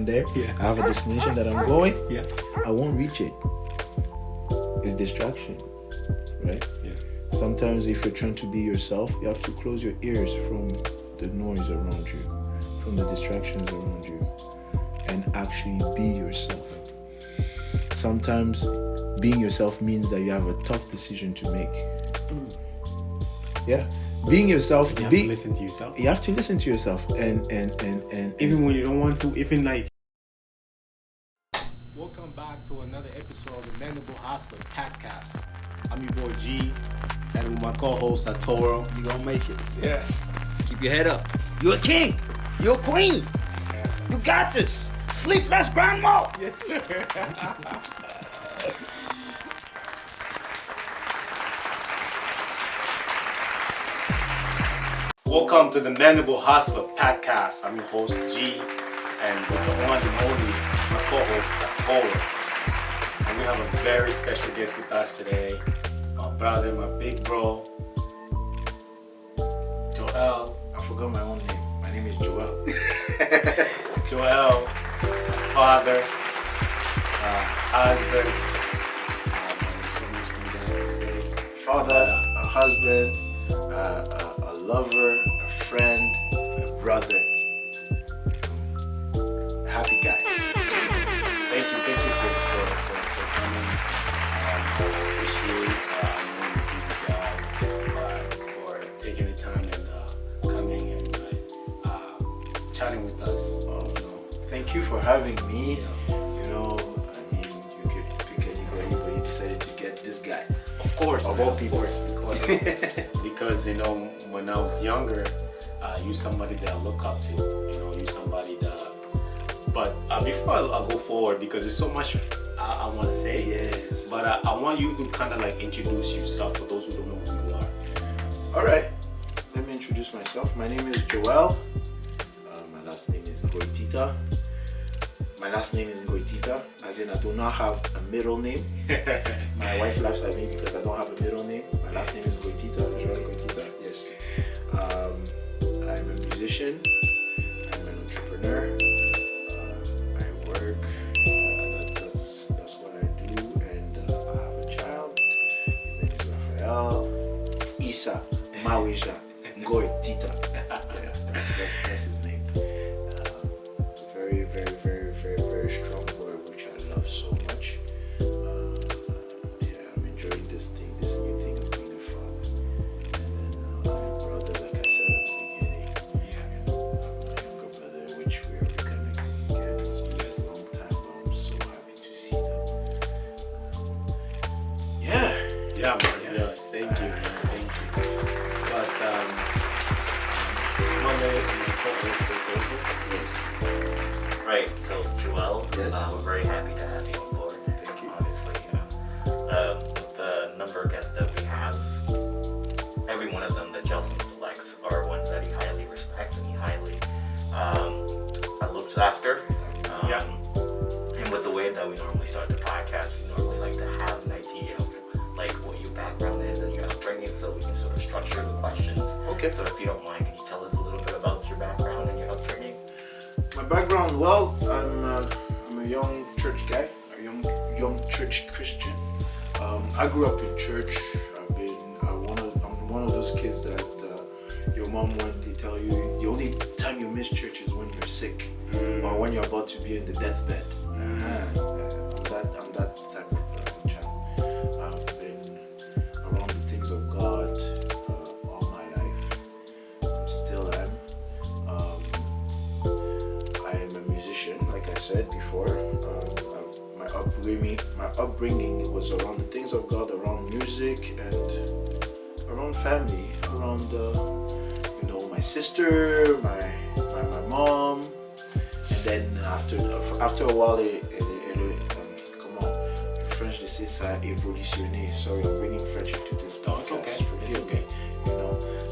I'm there. I have a destination that I'm going. I won't reach it. It's distraction, right? Sometimes if you're trying to be yourself, you have to close your ears from the noise around you, from the distractions around you, and actually be yourself. Sometimes being yourself means that you have a tough decision to make. Being yourself, you have to listen to yourself. You have to listen to yourself, and even when you don't want to, even like. Welcome back to another episode of the Mendable podcast. I'm your boy G, and with my co-host Arturo. You gonna make it. Yeah. Keep your head up. You're a king. You're a queen. You got this. Sleepless grandma. Yes, sir. Welcome to the Mendable podcast. I'm your host G, and with the one and only my co-host Arturo. And we have a very special guest with us today. My brother, my big bro, Joel. I forgot my own name. My name is Joel. Joel, father, husband. There's so much more that I can say. Father, a husband, a lover, a friend, a brother, a happy guy. Thank you for coming. I appreciate you for taking the time and coming and chatting with us. Thank you for having me. You know, I mean, you could pick anybody, but you decided to get this guy. Of course, of all people. Because you know, when I was younger, you somebody that I look up to. You know, you somebody that. But before I go forward, because there's so much I want to say. Yes. But I want you to kind of like introduce yourself for those who don't know who you are. All right. Let me introduce myself. My name is Joel. My last name is Joel Tita. My last name is Joel Tita, as in I do not have a middle name. My wife laughs at me because I don't have a middle name. My last name is Joel Tita, Joel Tita, yes. I'm a musician. I'm an entrepreneur. I work. That's what I do. And I have a child. His name is Raphael. Isa Maweja Joel Tita. Yeah, that's his name. Very strong word, which I love so much. I'm enjoying this new thing of being a father. And then I'm a brother, like I said at the beginning. I'm my younger brother, which we are reconnecting again. It's been a long time, but I'm so happy to see them. Thank you. But Monday, Yes. Right, so Joel, Yes. We're very happy to have you on board. Thank you. Obviously, with the number of guests that we have, every one of them that Jelson selects are ones that he highly respects and he highly looks after. And with the way that we normally start the podcast, we normally like to have an idea of like what your background is and your upbringing, so we can sort of structure the questions. Okay. So if you don't mind, can you tell us a little bit about your background and your upbringing? My background, well, I'm a young church guy, a young church Christian. I grew up in church. I'm one of those kids that your mom, when they tell you the only time you miss church is when you're sick or when you're about to be in the deathbed. I'm that type of child. I've been around the things of God all my life. Still am. I am a musician, like I said before. My upbringing was around the things of God, around music and around family, around my sister, my mom, and then after a while, come on, in French they say ça a évolutionné. Sorry, I'm bringing French into this podcast. Forgive me.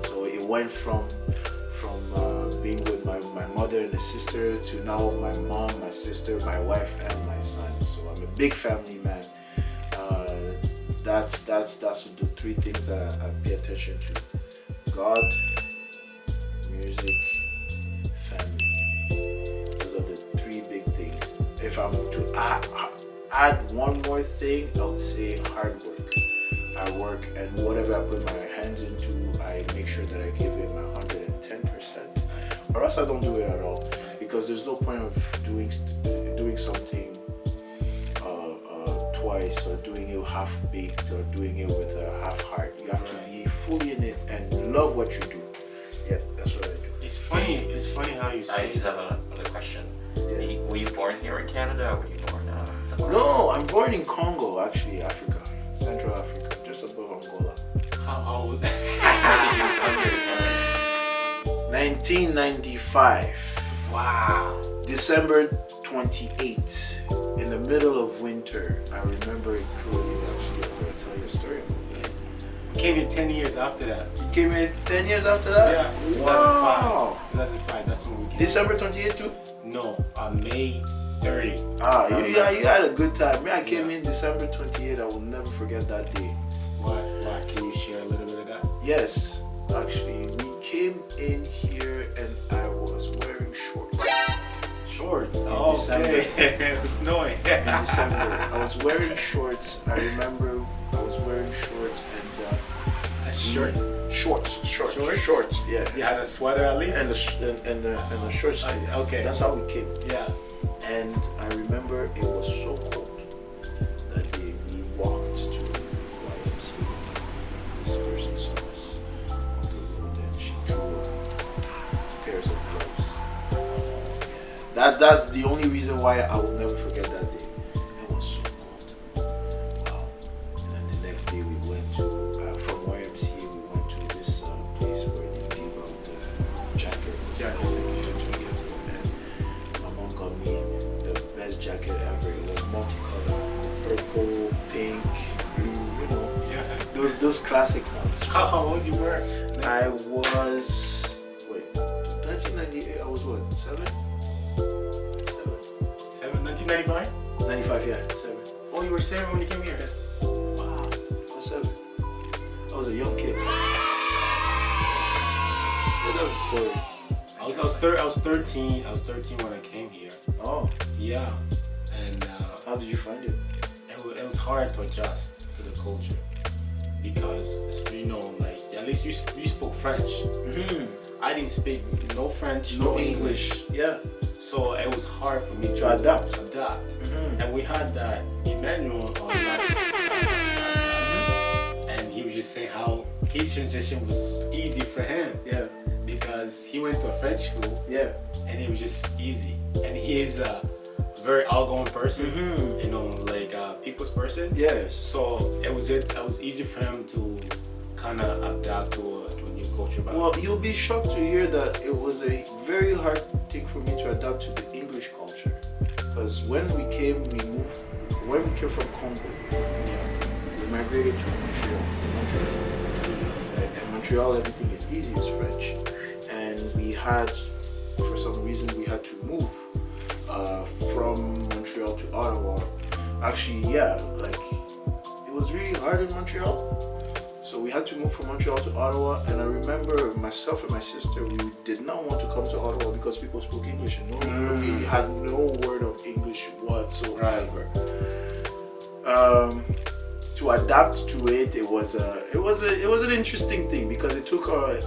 So it went from being with my mother and the sister to now my mom, my sister, my wife, and my son. So I'm a big family man. That's the three things that I pay attention to: God, music, family. Those are the three big things. if I'm to add one more thing, I would say hard work. I work, and whatever I put my hands into, I make sure that I give it my 110%, or else I don't do it at all. Because there's no point of doing something twice, or doing it half baked, or doing it with a half heart. You have to be fully in it and love what you do. Yeah, that's what I do. It's funny how you I say just have another question. Were you born here in Canada, or were you born somewhere else? No, I'm born in Congo, actually, Africa, Central Africa, just above Angola. how old? How did you come here to Canada? 1995. Wow. December 28th, in the middle of winter. I remember it clearly. Actually, I'm going to tell you a story about that. Came in 10 years after that. You came in 10 years after that? Yeah. 2005. Wow. 2005. That's when we came. December 28th too? No, May 30. You had a good time. Me, I came in December 28th. I will never forget that day. Why? Can you share a little bit of that? Yes, actually, we came in here and I was wearing shorts. Shorts. In December. It was snowing. In December, I was wearing shorts. I remember I was wearing shorts and A shirt. shorts. Yeah. You had a sweater at least. And the shorts. Okay. That's how we came. Yeah. And I remember it was so cold that day we walked to YMCA. This person saw us on the road and she threw pairs of gloves. That's the only reason why I will never forget that day. It was so cold. Wow. And then the next day we went to, from YMCA, we went to this place where they give out jackets. And my mom got me the best jacket ever. It was multicolored, purple, pink, blue, you know. Yeah. Those classic ones. How old you were? I was 1998. I was what? 7? 1995? 95, yeah, 7. Oh, you were 7 when you came here. Wow, I was 7. I was a young kid. What was the story? I was 13. I was 13 when I came here. Oh, Yeah. And how did you find it? it was hard to adjust to the culture because, you know, like at least you spoke French. Mm-hmm. I didn't speak no French, No English. Yeah. So it was hard for me To adapt. Mm-hmm. And we had that Emmanuel on last and he was just saying how his transition was easy for him. Yeah. Because he went to a French school. Yeah. And it was just easy. And he is a very outgoing person, you know, like a people's person. Yes. So it was easy for him to kind of adapt to a new culture. Well, you'll be shocked to hear that it was a very hard thing for me to adapt to the English culture. Because when we came from Congo, we migrated to Montreal. In Montreal, everything is easy, it's French. And for some reason, we had to move from Montreal to Ottawa. Actually, yeah, like it was really hard in Montreal. So we had to move from Montreal to Ottawa, and I remember myself and my sister, we did not want to come to Ottawa because people spoke English, and we had no word of English whatsoever. To adapt to it, it was an interesting thing because it took a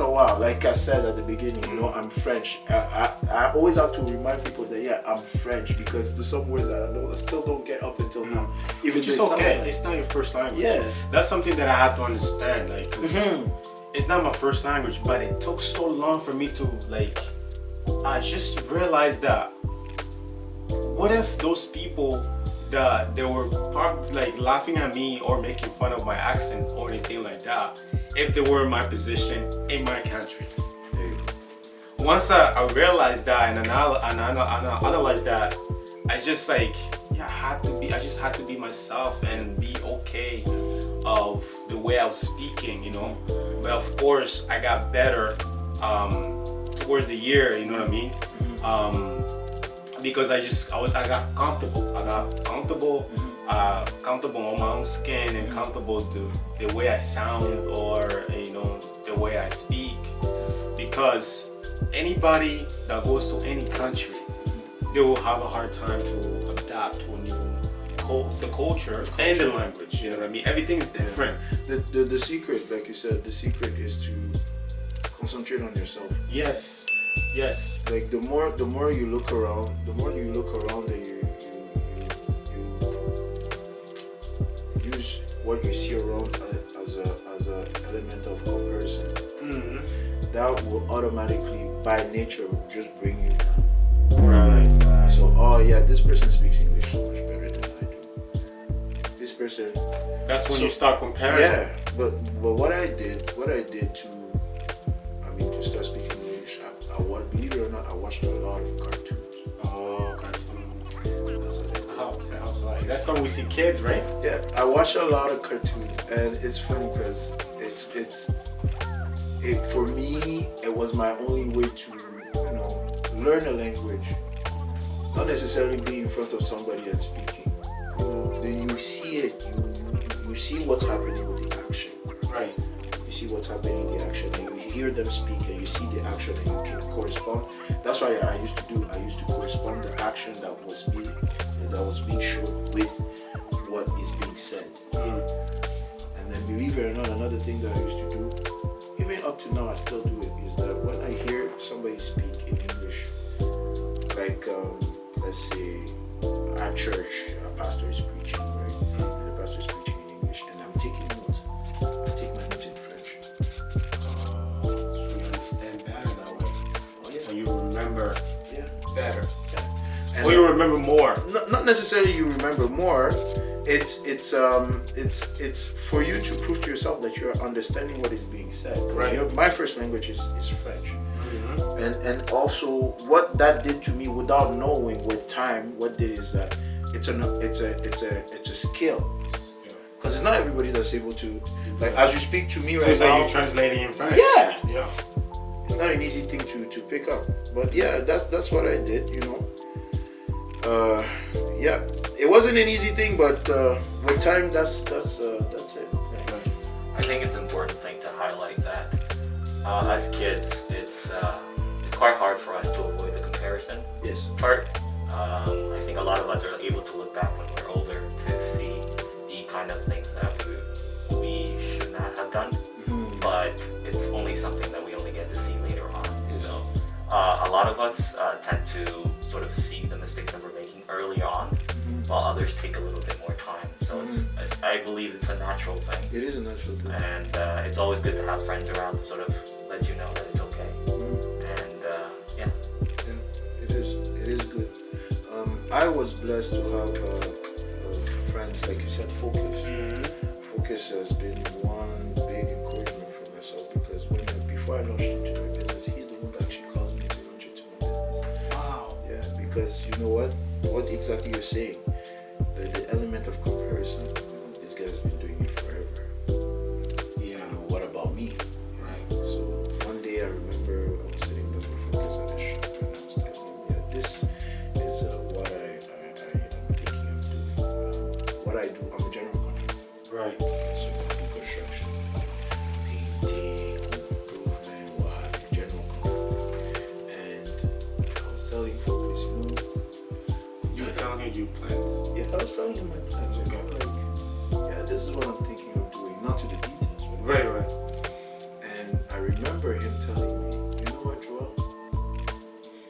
while. Like I said at the beginning, you know, I'm French. I always have to remind people that yeah, I'm French because there's some words that I still don't get up until now. Even Which is okay. It's not your first language. Yeah, that's something that I have to understand. Like, it's not my first language, but it took so long for me to like. I just realized that. What if those people that they were probably like laughing at me or making fun of my accent or anything like that if they were in my position in my country? Once I realized that and I analyzed that, I just like I just had to be myself and be okay of the way I was speaking, you know. But of course I got better towards the year, you know what I mean? Because I got comfortable. I got comfortable on my own skin and comfortable the way I sound or you know the way I speak. Because anybody that goes to any country, they will have a hard time to adapt to a new the culture and the language. You know what I mean? Everything is different. The secret, like you said, the secret is to concentrate on yourself. Yes. Like the more you look around, and you use what you see around as a element of comparison. Mm-hmm. That will automatically, by nature, just bring you down. Right. So, oh yeah, this person speaks English so much better than I do. This person. That's when you start comparing. Yeah, but what I did to start speaking English, believe it or not, I watched a lot of cartoons. Oh, cartoons. That's what it helps. That helps a lot. That's when we see kids, right? Yeah, I watch a lot of cartoons, and it's funny because for me, it was my only way to, learn a language. Not necessarily being in front of somebody and speaking. Then you see it. You see what's happening with the action. Right. You see what's happening in the action, and you hear them speak, and you see the action, and you can correspond. That's what I used to do. I used to correspond the action that was being shown with what is being said. And then, believe it or not, another thing that I used to do, even up to now, I still do it, is that when I hear somebody speak in English, like let's say at church, a pastor is preaching, right? And the pastor is preaching in English, and I'm taking notes. I take my notes in French. So you understand better that way. Oh yeah. Or you remember better. Yeah. And or you remember more. Not necessarily you remember more. It's for you to prove to yourself that you're understanding what is being said. Right. My first language is French. Mm-hmm. And also what that did to me without knowing with time, what did is that it's a skill. Because it's not everybody that's able to, like, as you speak to me so right it's now. like you're translating in French. Yeah. It's not an easy thing to pick up. But yeah, that's what I did, Yeah, it wasn't an easy thing, but with time, that's it. Yeah. I think it's an important thing to highlight that as kids, it's quite hard for us to avoid the comparison Yes. part. I think a lot of us are able to look back when we're older to see the kind of things that we should not have done, but it's only something that we only get to see later on. So a lot of us tend to sort of see the mistakes that we're making early on, while others take a little bit more time. So I believe it's a natural thing. It is a natural thing. And it's always good to have friends around to sort of let you know that it's okay. And yeah. It is good. I was blessed to have friends, like you said, Focus. Focus has been one big encouragement for myself, because before I launched into my business, he's the one that actually caused me to launch into my business. Wow. Yeah, because you know what exactly you're saying, the element of comparison. This guy's been doing it forever. Yeah. What about me? Right. So one day I remember I was sitting there with Focus at the shop, and I was telling him, this is what I am thinking of doing. What I do, I'm a general contractor. Right. So I do construction, painting, improvement, what have you, general contractor. And I was telling Focus, You were telling him you plans. yeah, I was telling him my plans. Like, this is what I'm thinking of doing, not to the details. Right. And I remember him telling me, you know what, Joel?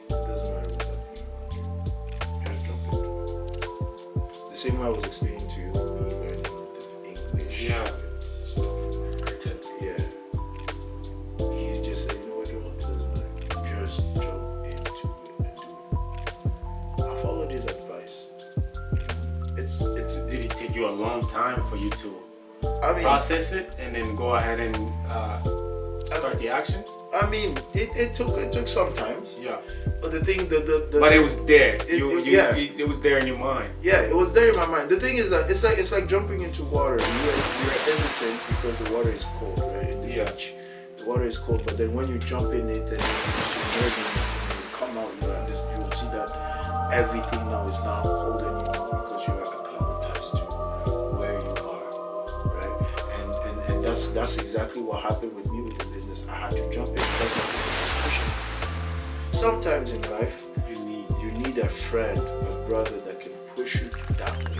It doesn't matter what's happening. Just jump into it. The same way I was explaining to you, me learning the English stuff. Yeah. He's just said, you know what, Joel? It doesn't matter. Just jump into it and do it. I followed his advice. Did it take you a long time for you to process it and then go ahead and start the action? I mean, it took some time. Yeah. But the thing, But it was there. It It was there in your mind. Yeah, it was there in my mind. The thing is that it's like jumping into water. You're hesitant because the water is cold, right? In the beach, the water is cold. But then when you jump in it and you submerge in it, and you come out, you'll see that everything now is not cold anymore, because you are acclimatized to where you are, right? And that's exactly what happened with me with the business. I had to jump in because my business was pushing. Sometimes in life, you need need a friend, a brother that can push you to that way,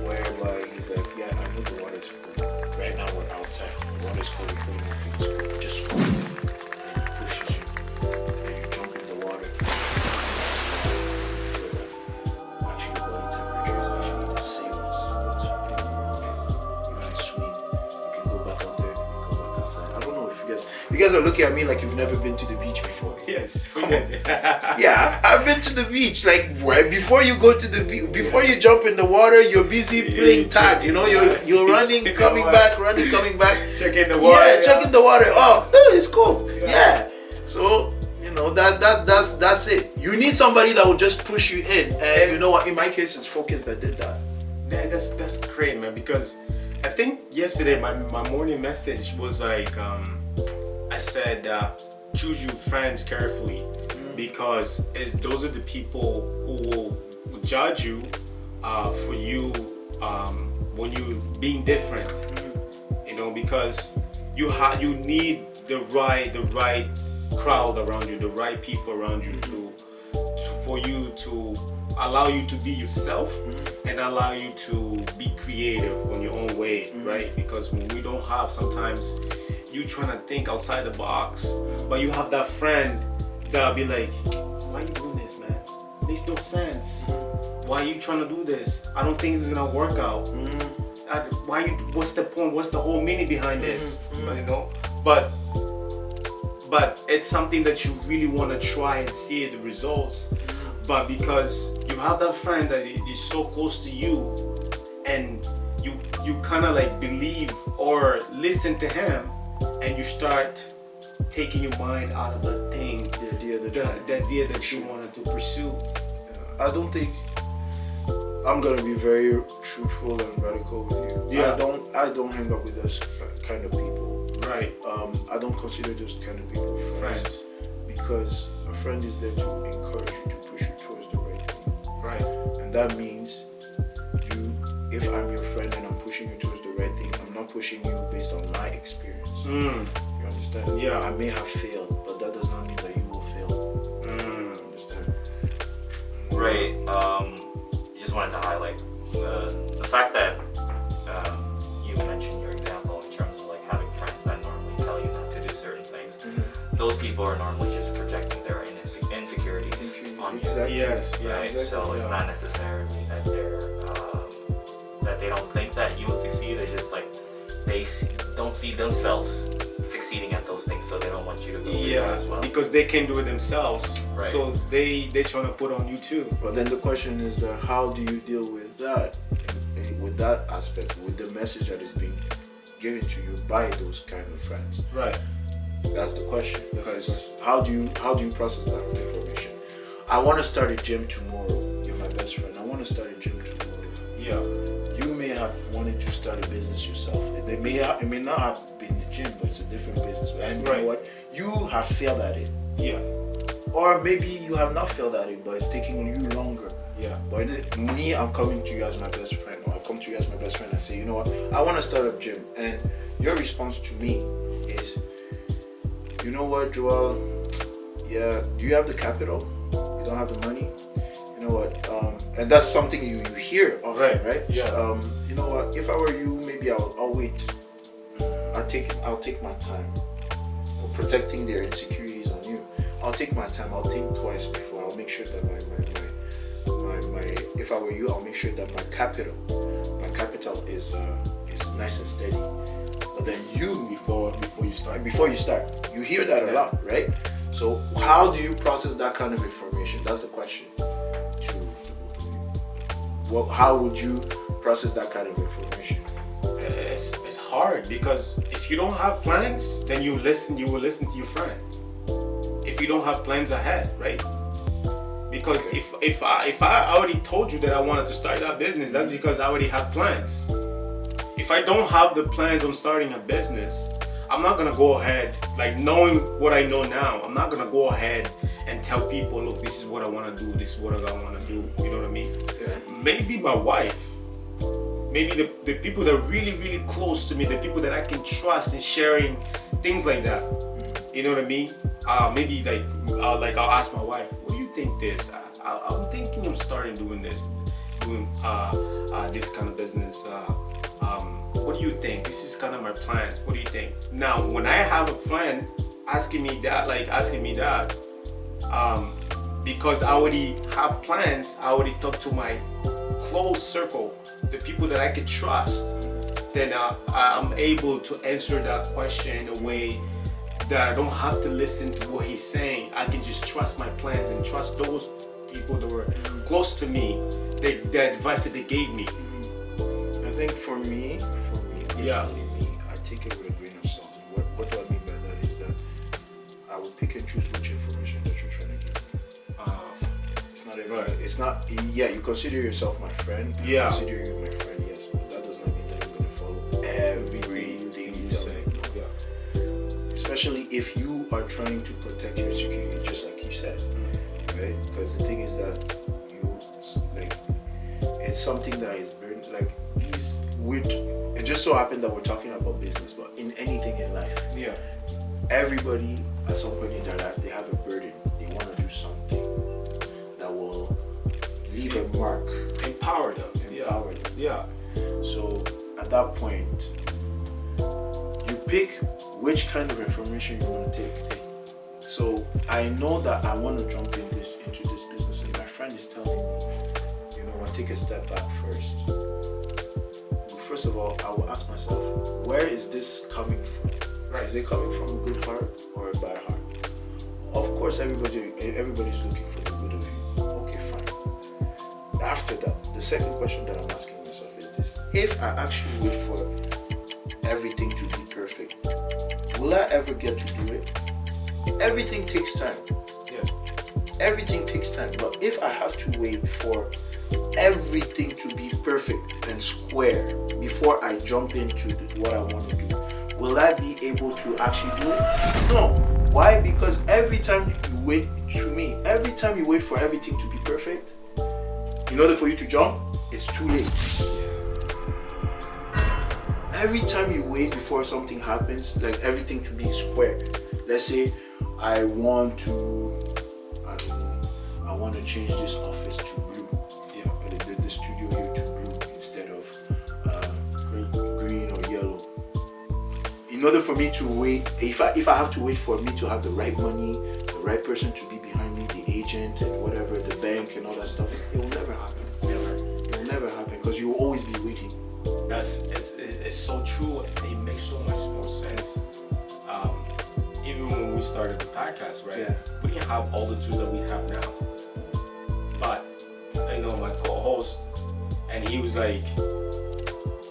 whereby he's like, yeah, I know the water's cold. Right now we're outside. The water's cold. You're putting your feet cold. Just go. And he pushes you. And you jump in the water. You feel that actually body temperature is actually the same as what's happening around you. You can swim. You can go back out there. You can go back outside. I don't know if you guys are looking at me like you've never been to the beach before. Yes. Come on. Yeah, I've been to the beach. Like right before you go to the beach, before you jump in the water, you're busy playing tag. You know, you're running, coming back, running, coming back. Checking the water. Yeah, checking the water. Oh, it's cool. Yeah. So you know that's it. You need somebody that will just push you in. And you know what? In my case, it's Focus that did that. That's great, man. Because I think yesterday my morning message was like, I said, choose your friends carefully, because those are the people who will judge you for you when you being different. You know, because you need the right crowd around you, the right people around you for you to allow you to be yourself and allow you to be creative on your own way, right? Because when we don't have, sometimes you trying to think outside the box, but you have that friend that'll be like, why are you doing this, man? Makes no sense. Why are you trying to do this? I don't think it's gonna work out. What's the point? What's the whole meaning behind this? You know, but it's something that you really want to try and see the results. But because you have that friend that is so close to you, and you kind of like believe or listen to him, and you start taking your mind out of the thing, the idea that you wanted to pursue. I don't think, I'm gonna be very truthful and radical with you. Yeah. I don't hang up with those kind of people. Right. I don't consider those kind of people friends. Because a friend is there to encourage you, to push you towards the right thing. Right. And that means if I'm your friend and I'm pushing you towards the right thing, I'm not pushing you based on my experience. You understand? Yeah. I may have failed, but that does not mean that you will fail. You understand? Right. Just wanted to highlight the fact that you mentioned your example in terms of like having friends that normally tell you not to do certain things. Those people are normally just projecting their insecurities on you. Exactly. Yes. Yeah. Right? Exactly. So it's not necessarily that they don't think that you will succeed. They just like don't see themselves succeeding at those things, so they don't want you to go through that as well. Because they can do it themselves. Right. So they're trying to put on you too. But then the question is that how do you deal with that, and with that aspect, with the message that is being given to you by those kind of friends? Right. That's the question. Because how do you process that information? I want to start a gym tomorrow. You're my best friend. I want to start a gym tomorrow. Yeah. You may have wanted to start a business yourself. It may not have been the gym, but it's a different business. And you know what? You have failed at it. Yeah. Or maybe you have not failed at it, but it's taking you longer. Yeah. But me, I'm coming to you as my best friend, or I come to you as my best friend and say, you know what? I want to start a gym. And your response to me is, you know what, Joel? Yeah, do you have the capital? You don't have the money? You know what? And that's something you hear often, right? Yeah. You know what? If I were you, maybe I'll wait. I'll take my time. Or protecting their insecurities on you. I'll take my time. I'll think twice before. I'll make sure that my if I were you, I'll make sure that my capital is nice and steady. But then Before you start. you hear that a lot, right? So how do you process that kind of information? That's the question. How would you process that kind of information? It's hard, because if you don't have plans, then you will listen to your friend. If you don't have plans ahead, right? Because if I already told you that I wanted to start that business, that's because I already have plans. If I don't have the plans on starting a business, I'm not gonna go ahead, like knowing what I know now, I'm not gonna go ahead and tell people, look, this is what I wanna do, this is what I wanna do, you know what I mean? Yeah. Maybe my wife, maybe the people that are really, really close to me, the people that I can trust in sharing things like that, you know what I mean? Maybe like I'll ask my wife, what do you think this? I'm thinking of starting doing this kind of business. What do you think? This is kind of my plans. What do you think? Now, when I have a friend asking me that, because I already have plans, I already talk to my close circle, the people that I can trust, then I'm able to answer that question in a way that I don't have to listen to what he's saying. I can just trust my plans and trust those people that were close to me, the advice that they gave me. I think for me, personally, I take it with a grain of salt. What do I mean by that is that I will pick and choose which information that you're trying to give me. It's not everybody. Right. It's not. Yeah, you consider yourself my friend. I consider you my friend. Yes, but that does not mean that I'm going to follow everything you tell me. Especially if you are trying to protect your security, just like you said, right? Because the thing is that it's something that is burden. Like these weird. It just so happened that we're talking about business, but in anything in life, everybody at some point in their life they have a burden. They want to do something that will leave a mark, Empower them. Yeah. So at that point, you pick which kind of information you want to take. So I know that I want to jump into this business, and my friend is telling me, you know what, take a step back first. First of all, I will ask myself, where is this coming from? Right. Is it coming from a good heart or a bad heart? Of course, everybody's looking for the good of you. Okay, fine. After that, the second question that I'm asking myself is this: if I actually wait for everything to be perfect, will I ever get to do it? Everything takes time. Yes. Everything takes time. But if I have to wait for everything to be perfect and square before I jump into what I want to do, will I be able to actually do it? No. Why? Because every time you wait for everything to be perfect, in order for you to jump, it's too late. Every time you wait before something happens, like everything to be square. Let's say I want to change this office to blue. The studio here to blue instead of green or yellow. In order for me to wait, if I have to wait for me to have the right money, the right person to be behind me, the agent and whatever, the bank and all that stuff, it will never happen. It will never happen because you will always be waiting. It's so true. It makes so much more sense. Even when we started the podcast, right? Yeah. We didn't have all the tools that we have now. But I know my co-host, and he was like,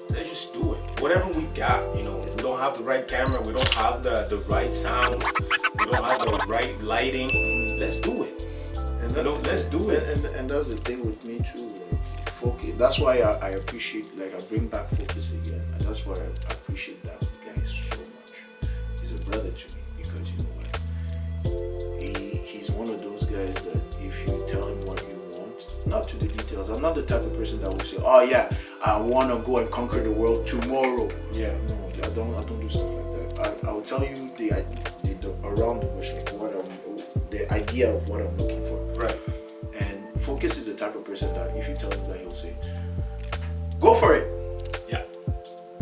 let's just do it. Whatever we got, we don't have the right camera, we don't have the right sound, we don't have the right lighting. Let's do it. Let's do it. And that's the thing with me too. Focus. That's why I appreciate, I bring back focus again, and that's why I appreciate that guy so much. He's a brother to me because you know what? He's one of those guys that if you tell him what you want, not to the details. I'm not the type of person that will say, "Oh yeah, I want to go and conquer the world tomorrow." Yeah. No, I don't do stuff like that. I will tell you the around the bush, the idea of what I'm looking for. Right. And Focus is the type of person that if you tell him that, he'll say, "Go for it." Yeah.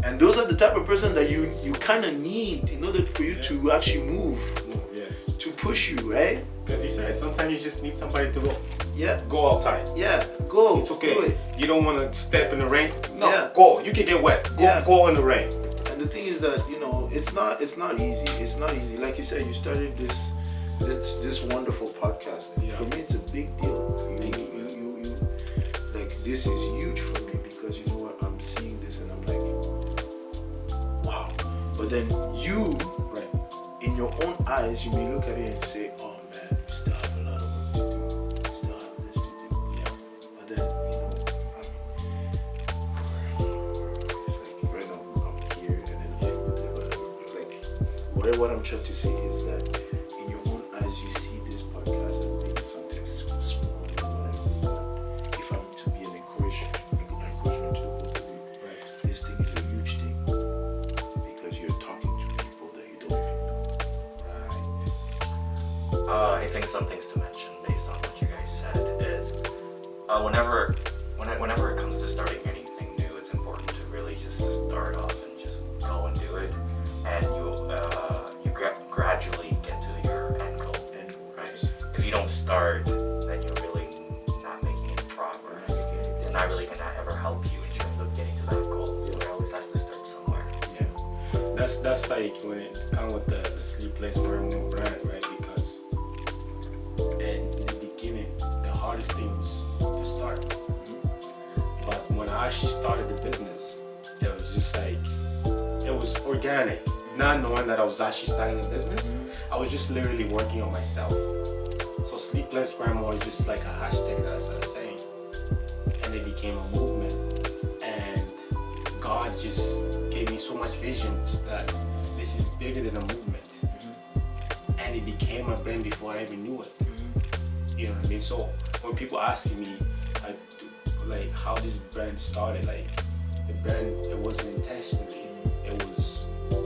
And those are the type of person that you kind of need in order for you to actually move. Yes. To push you, right? Because you said sometimes you just need somebody to go. Yeah. Go outside. Yeah. Go. It's okay. Do it. You don't want to step in the rain. No. Yeah. Go. You can get wet. Go in the rain. And the thing is that it's not easy. It's not easy. Like you said, you started this wonderful podcast. Yeah. For me, it's a big deal. You like this is huge for me because you know what, I'm seeing this and I'm like, wow. But then you, Right. in your own eyes, you may look at it and say, oh man, we still have a lot of work to do. We still have this to do. Yeah. But then it's like right now I'm here and then what I'm trying to say is that in your own eyes you see this podcast as being something small or whatever. But if I'm to be an encouragement to the both of you, Right. this thing is a huge thing because you're talking to people that you don't even know. Right. I think some things to mention based on what you guys said is help you in terms of getting to that goal. So it always has to start somewhere. Yeah, that's like when it comes with the Sleepless brand, right? Because in the beginning, the hardest thing was to start. But when I actually started the business, it was just like, it was organic. Not knowing that I was actually starting a business, I was just literally working on myself. So Sleepless Grandma is just like a hashtag that I started saying. And it became a movement. And God just gave me so much visions that this is bigger than a movement. And it became a brand before I even knew it. You know what I mean? So when people asking me like how this brand started, like the brand, it wasn't intentionally.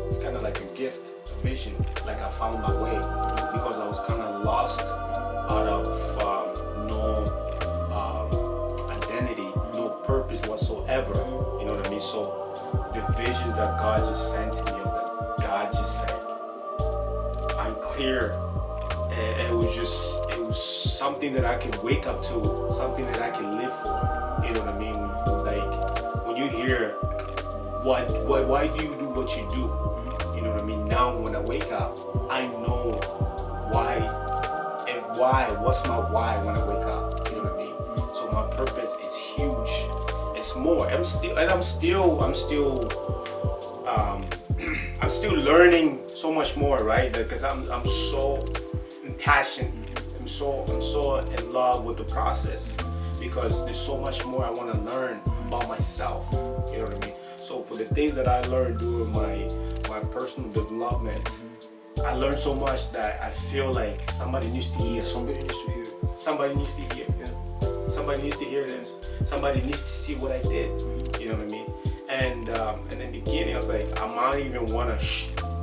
It's kind of like a gift, a vision. Like I found my way because I was kind of lost out of no identity, no purpose whatsoever. You know what I mean? So the visions that God just sent to me, or that God just said, I'm clear. And it was something that I can wake up to, something that I can live for. You know what I mean? Like when you hear why do you do what you do? You know what I mean? Now when I wake up, I know what's my why when I wake up? You know what I mean? So my purpose is huge. It's more. I'm still learning so much more, right? Because I'm so passionate. I'm so in love with the process because there's so much more I want to learn about myself. You know what I mean? So for the things that I learned during my personal development, I learned so much that I feel like somebody needs to hear. Somebody needs to hear. Somebody needs to hear. Yeah. Somebody needs to hear this. Somebody needs to see what I did. You know what I mean? And in the beginning, I was like, I might even want to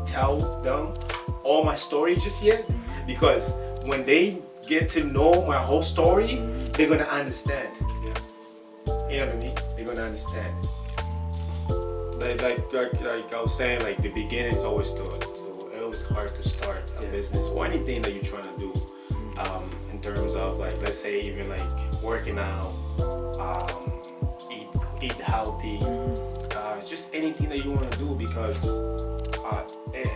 tell them all my story just yet, because when they get to know my whole story, they're gonna understand. Yeah. You know what I mean? They're gonna understand. Like I was saying, like the beginning's always it's hard to start a business or anything that you're trying to do. In terms of like, let's say even like working out, eat healthy, just anything that you want to do, because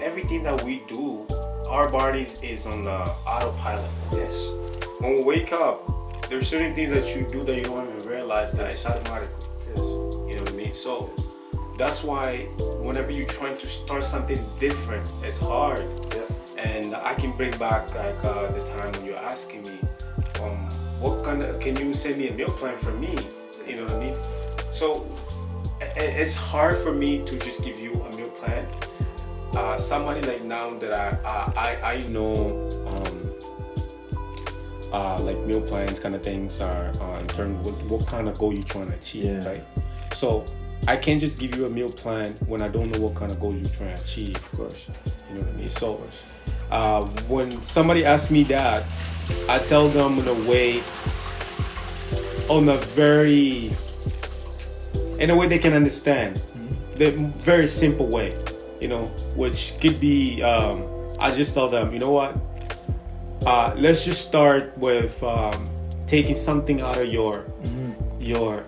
everything that we do, our bodies is on the autopilot. Yes. When we wake up, there's certain things that you do that you don't even realize that it's automatic. Yes. You know what I mean? So that's why whenever you're trying to start something different, it's hard. Yeah. And I can bring back like the time when you're asking me, what kind of, can you send me a meal plan for me? You know what I mean? So it's hard for me to just give you a meal plan. Somebody like now that I know, like meal plans kind of things are in terms of what kind of goal you're trying to achieve, right? So I can't just give you a meal plan when I don't know what kind of goals you're trying to achieve. Of course. You know what I mean? So when somebody asks me that, I tell them in a way they can understand. The very simple way, you know, which could be, I just tell them, you know what? Let's just start with taking something out of your meals.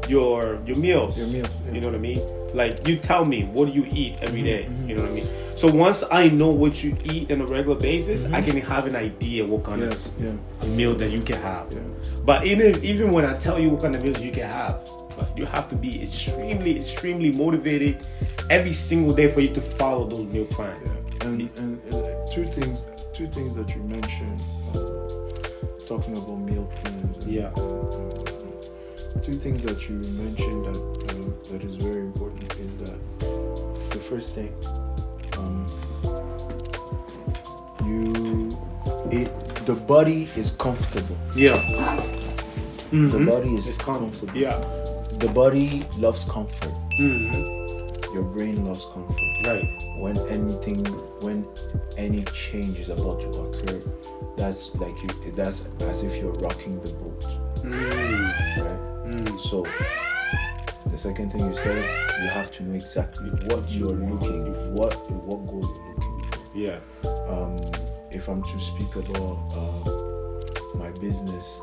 Your meals, yeah. You know what I mean? Like, you tell me, what do you eat every day? You know what I mean? So once I know what you eat on a regular basis, I can have an idea what kind of meal that you can have. Yeah. But even when I tell you what kind of meals you can have, you have to be extremely, extremely motivated every single day for you to follow those meal plans. Yeah. And two things that you mentioned, talking about meal plans. Two things that you mentioned that is very important is that the first thing, the body is comfortable. Yeah. The body is comfortable. Yeah. The body loves comfort. Your brain loves comfort. Right. When any change is about to occur, that's as if you're rocking the boat. Right? So the second thing you said, you have to know exactly what you're looking for, what goal you're looking for. Yeah. If I'm to speak about my business,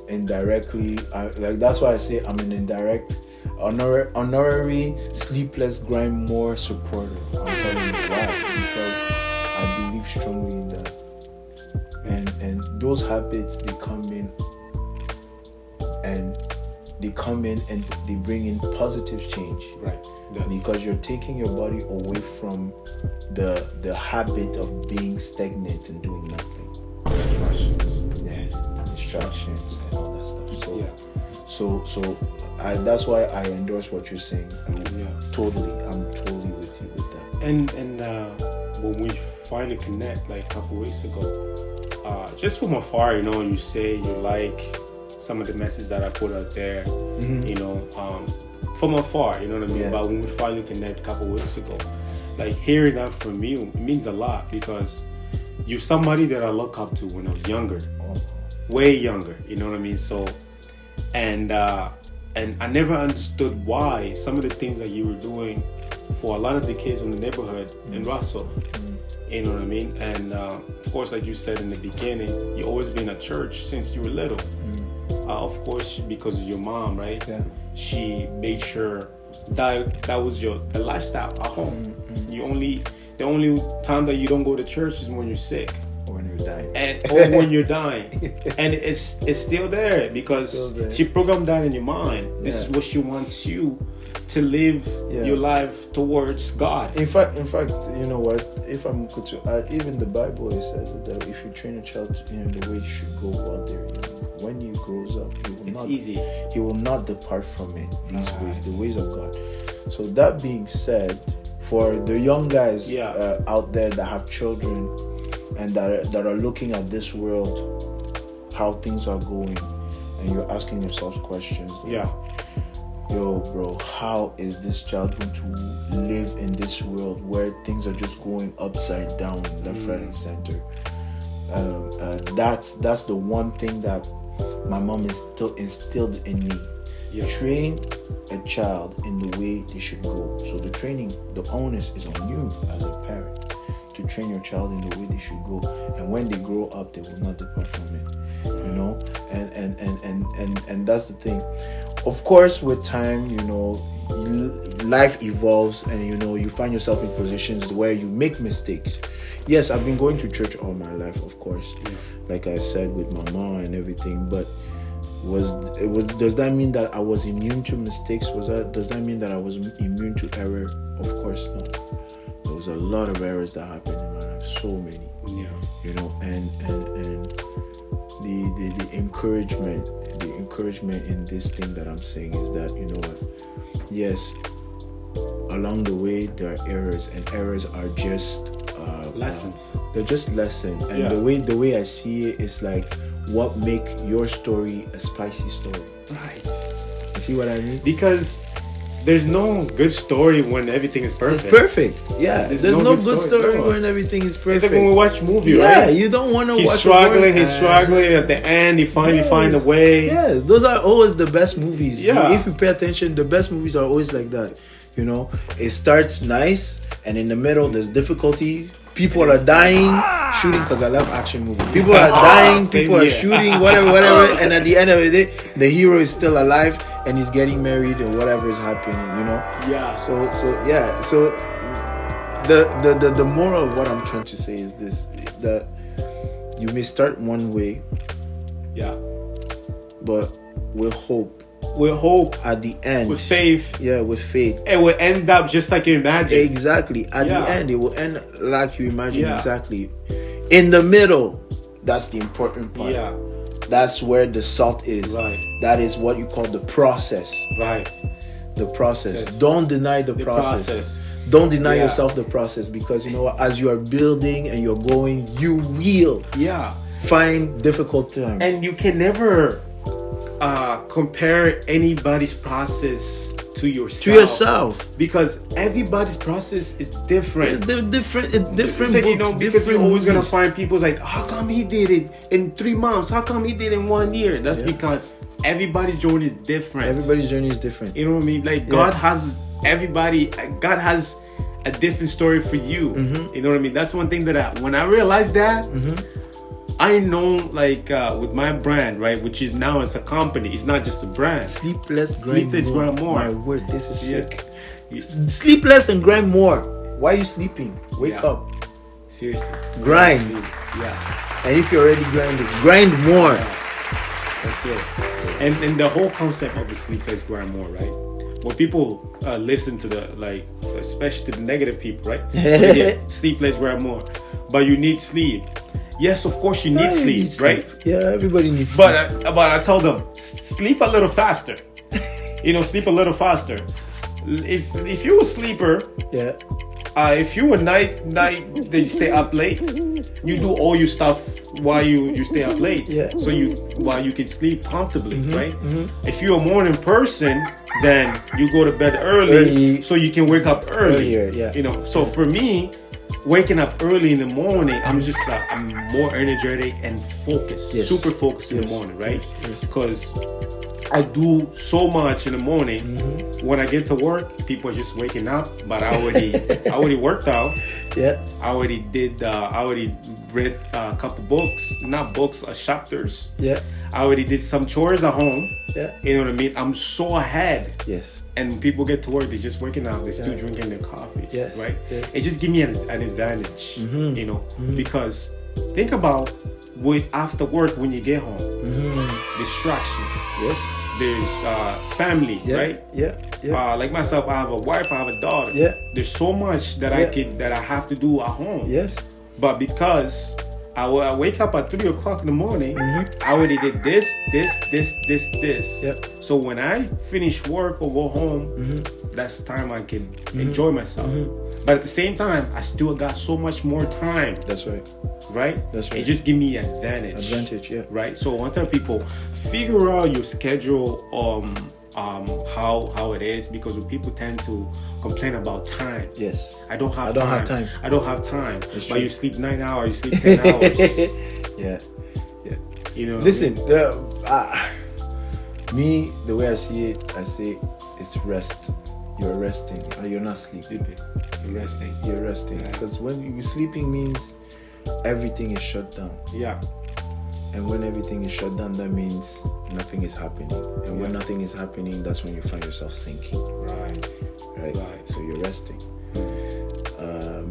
indirectly, like that's why I say I'm an indirect honorary Sleepless Grind more supporter. I'm telling you why, because I believe strongly in that. And those habits, they come in and they bring in positive change. Right. Because you're taking your body away from the habit of being stagnant and doing nothing. Distractions and all that stuff. So that's why I endorse what you're saying. I'm totally with you with that. And when we finally connect, like a couple weeks ago, just from afar, you say you like some of the message that I put out there, from afar, you know what I mean? Yeah. But when we finally connect a couple weeks ago, like hearing that from you, it means a lot, because you're somebody that I look up to when I was younger, way younger, you know what I mean? So, and I never understood why some of the things that you were doing for a lot of the kids in the neighborhood in Russell, you know what I mean? And of course, like you said in the beginning, you always been at church since you were little. Of course, because of your mom, right? Yeah. She made sure that was the lifestyle at home. The only time that you don't go to church is when you're sick. Or when you're dying. Or when you're dying. And it's still there, because she programmed that in your mind. This is what she wants you to live your life towards God. In fact, you know what? If I'm going to add, even the Bible, it says that if you train a child in the way he should go while they're young, when he grows up, he will not depart from it. These ways, the ways of God. So that being said, for the young guys out there that have children and that are looking at this world, how things are going, and you're asking yourselves questions. Like, yo, bro, how is this child going to live in this world where things are just going upside down, left, right, and center? That's the one thing that my mom instilled in me. Train a child in the way they should go. So the onus is on you as a parent to train your child in the way they should go. And when they grow up, they will not depart from it. And that's the thing. Of course, with time, life evolves, and you find yourself in positions where you make mistakes. Yes, I've been going to church all my life, of course, like I said, with my mom and everything. But does that mean that I was immune to mistakes? Does that mean that I was immune to error? Of course not. There was a lot of errors that happened in my life, so many. And the encouragement in this thing that I'm saying is that, yes, along the way there are errors, and errors are just lessons. They're just lessons. And the way I see it is like what make your story a spicy story. Right. You see what I mean? Because there's no good story when everything is perfect. It's perfect. Yeah. There's no good story when everything is perfect. It's like when we watch a movie, right? Yeah, you don't want to watch He's struggling. At the end, he finally finds a way. Yes, those are always the best movies. Yeah. If you pay attention, the best movies are always like that. It starts nice, and in the middle, there's difficulties. People are dying, shooting, because I love action movies. People are dying, people are shooting, whatever. And at the end of the day, the hero is still alive and he's getting married and whatever is happening, Yeah. So the moral of what I'm trying to say is this: that you may start one way, but with hope. With hope. At the end. With faith. Yeah, with faith. It will end up just like you imagine. Exactly. At the end, it will end like you imagine. Exactly. In the middle, that's the important part. Yeah. That's where the salt is. Right. That is what you call the process. Right. The process. Don't deny the process. Don't deny yourself the process, because as you are building and you're going, you will find difficult times. And you can never compare anybody's process to yourself. Because everybody's process is different. It's different books, because you're always going to find people's like, how come he did it in 3 months? How come he did it in 1 year? That's because everybody's journey is different. Everybody's journey is different. You know what I mean? Like God has a different story for you. You know what I mean? That's one thing that when I realized that, I know, like, with my brand, right, which is now it's a company. It's not just a brand. Sleepless, Sleepless, grind more. My word, this is Yeah. sick. Sleepless and grind more. Why are you sleeping? Wake Yeah. up. Seriously. Grind. Yeah. And if you're already grinding, grind more. That's it. And the whole concept of the sleepless grind more, right? When people listen to the, like, especially to the negative people, right? Yeah, sleepless grind more. But you need sleep. Yes, of course you need sleep, right? Yeah, everybody needs sleep. But I tell them, sleep a little faster. Sleep a little faster. If you're a sleeper, Yeah. if you a night that you stay up late, you do all your stuff while you stay up late. Yeah. So while you can sleep comfortably, right? If you're a morning person, then you go to bed early. So you can wake up early. Earlier, yeah. So for me, waking up early in the morning, I'm more energetic and focused, Yes. super focused in the Yes. morning, right? Yes. Because I do so much in the morning. When I get to work, people are just waking up, but I already worked out. Yeah. I already read a couple books, not books, chapters. Yeah. I already did some chores at home. Yeah. You know what I mean? I'm so ahead. Yes. And when people get to work, they're just waking up, they're still drinking their coffees, Yes. right? Yes. It just gives me an advantage, because think about after work when you get home, distractions. Yes. There's family, Yeah. right? Yeah. Yeah. Like myself, I have a wife, I have a daughter. Yeah. There's so much that I have to do at home. Yes. But because I wake up at 3 o'clock in the morning, I already did this. Yep. So when I finish work or go home, that's time I can enjoy myself. But at the same time, I still got so much more time, That's right. right? That's right. It just give me advantage. Yeah. Right? So I want to tell people, figure out your schedule, how it is, because when people tend to complain about time. Yes. I don't have time. I don't have time. But true. you sleep 9 hours, you sleep 10 hours. Yeah. Yeah. What Listen, me, the way I see it, I say it's rest. You're resting. You're not sleeping. You're resting. You're resting. Yeah. Because when you're sleeping means everything is shut down. Yeah. And when everything is shut down, that means nothing is happening. And when nothing is happening, that's when you find yourself sinking. Right. Right? So you're resting.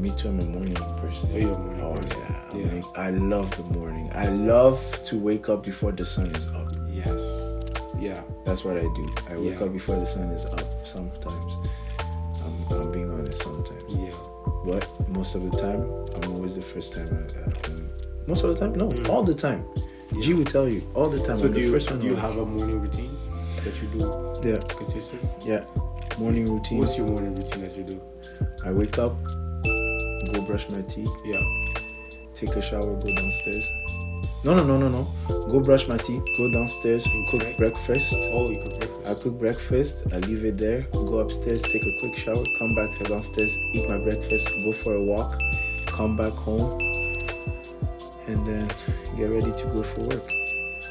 Me too, I'm a morning person. Oh, you're a morning person. Yeah. I love the morning. I love to wake up before the sun is up. Yes. Yeah. That's what I do. I wake up before the sun is up sometimes. I'm being honest sometimes. Yeah. But most of the time, I'm always the first time at home. Most of the time? No, all the time. G will tell you, all the time. So I'm the first one do you home. have a morning routine that you do? Yeah. Consistent? Yeah. Morning routine. What's your morning routine that you do? I wake up, go brush my teeth, Yeah. take a shower, go downstairs. No. Go brush my teeth, go downstairs, cook breakfast. Oh, you cook breakfast. I cook breakfast, I leave it there, go upstairs, take a quick shower, come back downstairs, eat my breakfast, go for a walk, come back home, and then get ready to go for work.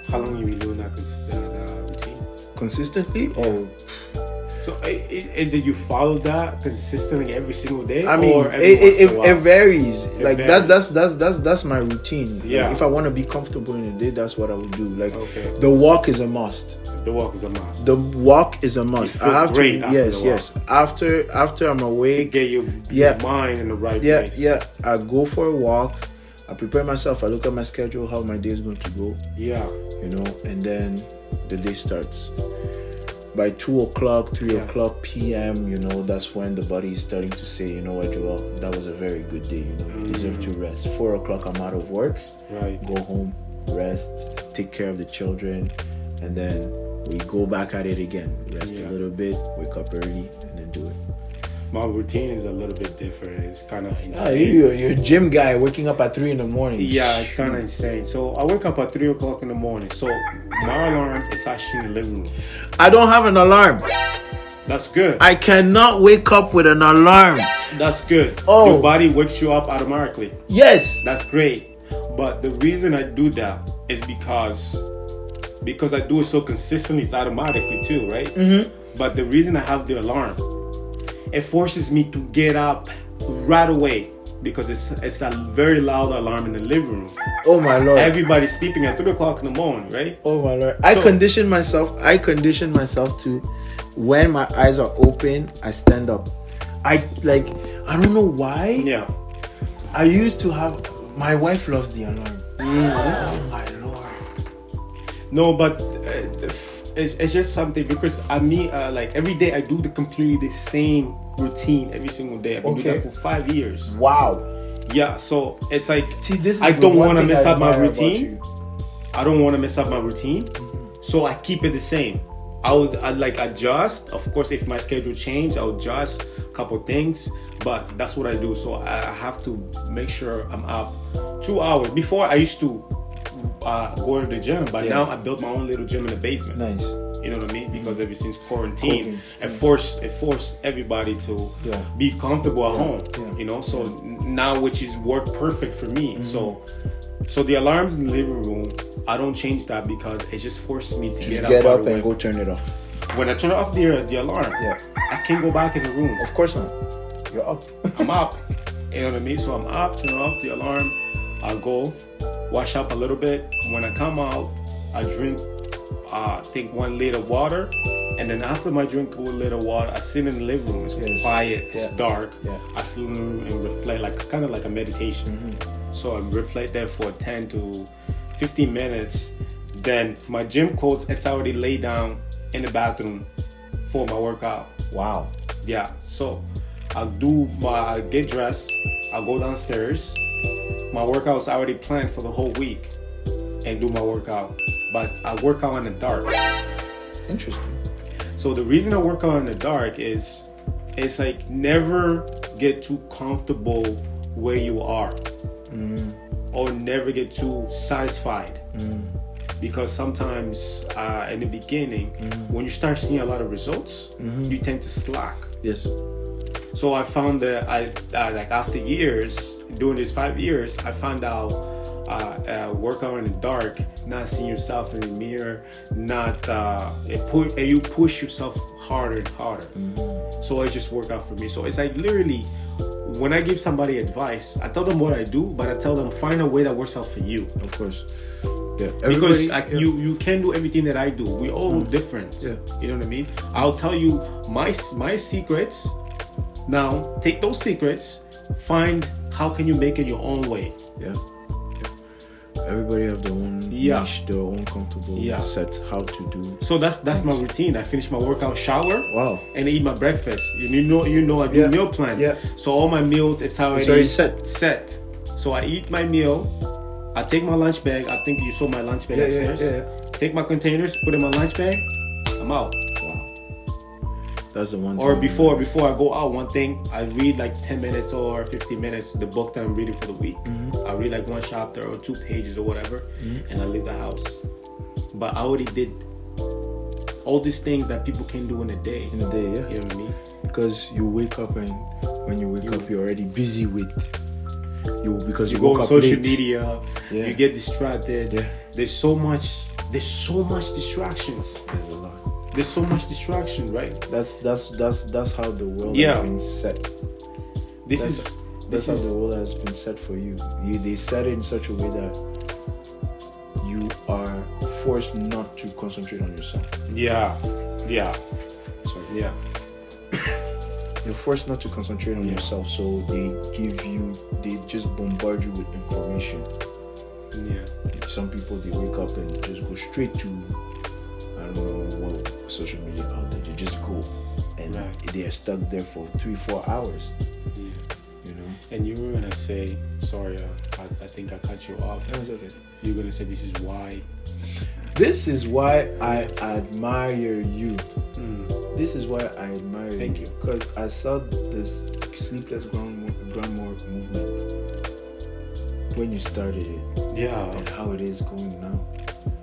How long you been doing that routine? Consistently? Oh, So is it you follow that consistently every single day? I mean, or every once in a while? it varies. Like varies. that's my routine. Yeah. Like, if I want to be comfortable in a day, that's what I would do. Like Okay. the walk is a must. The walk is a must. The walk is a must. feel I have great to. after Yes, the walk. yes. After I'm to awake. get your Yeah. mind in the right Yeah, place. yeah. I go for a walk. I prepare myself. I look at my schedule, how my day is going to go. Yeah. And then the day starts. By 2 o'clock, 3 o'clock p.m., that's when the body is starting to say, you know what, Joel, that was a very good day. You deserve to rest. 4 o'clock, I'm out of work. Right. Go home, rest, take care of the children, and then we go back at it again. Rest a little bit, wake up early, and then do it. My routine is a little bit different. It's kind of insane. You're a gym guy waking up at 3 in the morning. Yeah, it's kind of insane. So I wake up at 3 o'clock in the morning. So my alarm is actually in the living room. I don't have an alarm. That's good. I cannot wake up with an alarm. That's good. Oh. Your body wakes you up automatically. Yes. That's great. But the reason I do that is because I do it so consistently, it's automatically too, right? Mm-hmm. But the reason I have the alarm, it forces me to get up right away. because it's a very loud alarm in the living room. Oh my Lord. Everybody's sleeping at 3 o'clock in the morning, right? Oh my Lord. I condition myself to, when my eyes are open, I stand up. I don't know why. Yeah. I used to have, my wife loves the alarm. Oh my Lord. No, but it's just something, because like every day I do completely the same routine every single day. I've been doing that for 5 years. Wow. Yeah, so it's like, See, this is I don't want to mess up my admire routine. I don't want to mess up my routine, so I keep it the same. I'd like adjust. Of course, if my schedule change, I'll adjust a couple things, but that's what I do. So I have to make sure I'm up 2 hours. Before, I used to go to the gym, but now I built my own little gym in the basement. Nice. You know what I mean? Because ever since quarantine, it forced everybody to be comfortable at home. Yeah. You know, so now, which is worked perfect for me. So the alarms in the living room, I don't change that, because it just forces me to get up and go turn it off. When I turn off the alarm, I can't go back in the room. Of course not. You're up. I'm up. You know what I mean? So I'm up, turn off the alarm. I'll go wash up a little bit. When I come out, I drink, I think 1 liter of water. And then after my drink 1 liter of water, I sit in the living room. It's quiet, it's dark. Yeah. I sit in the room and reflect, like kind of like a meditation. So I reflect there for 10 to 15 minutes. Then my gym clothes, it's already laid down in the bathroom for my workout. Wow. Yeah, so I get dressed, I'll go downstairs. My workout's already planned for the whole week, and do my workout. But I work out in the dark. Interesting. So the reason I work out in the dark is, it's like, never get too comfortable where you are. Or never get too satisfied. Because sometimes in the beginning, when you start seeing a lot of results, you tend to slack. Yes. So I found that like after years, doing this 5 years, I found out work out in the dark, not seeing yourself in the mirror, you push yourself harder and harder. So it just worked out for me. So it's like, literally, when I give somebody advice, I tell them what I do, but I tell them, find a way that works out for you. Of course. Yeah. Because you can't do everything that I do. We all different. Yeah. You know what I mean? I'll tell you my secrets. Now take those secrets, find how can you make it your own way. Yeah. Everybody have their own niche, their own comfortable set how to do. So that's my routine. I finish my workout, shower, and eat my breakfast. You know I do meal plans. Yeah. So all my meals, it's already set. So I eat my meal. I take my lunch bag. I think you saw my lunch bag upstairs. Yeah. Take my containers, put in my lunch bag. I'm out. That's the one. Or before I go out, one thing, I read like 10 minutes or 15 minutes the book that I'm reading for the week. I read like 1 chapter or 2 pages or whatever, and I leave the house. But I already did all these things that people can do in a day. Yeah. You know what I mean? Because you wake up, and when you wake up, you're already busy with because you go woke on up social late. media. You get distracted. Yeah. There's so much distractions. There's a lot. There's so much distraction, right? That's how the world has been set. That's how the world has been set for you. They set it in such a way that you are forced not to concentrate on yourself. Yeah. Sorry. Yeah. You're forced not to concentrate on yourself, so they just bombard you with information. Yeah. Some people, they wake up and just go straight to, I don't know what social media out there. They just go and they are stuck there for 3-4 hours. Yeah. You know. And you were gonna say, sorry, I think I cut you off. That's okay. You're gonna say this is why. This is why I admire you. This is why I admire you. Thank you. Because I saw this Sleepless Grandma movement when you started it. Yeah. And how it is going now.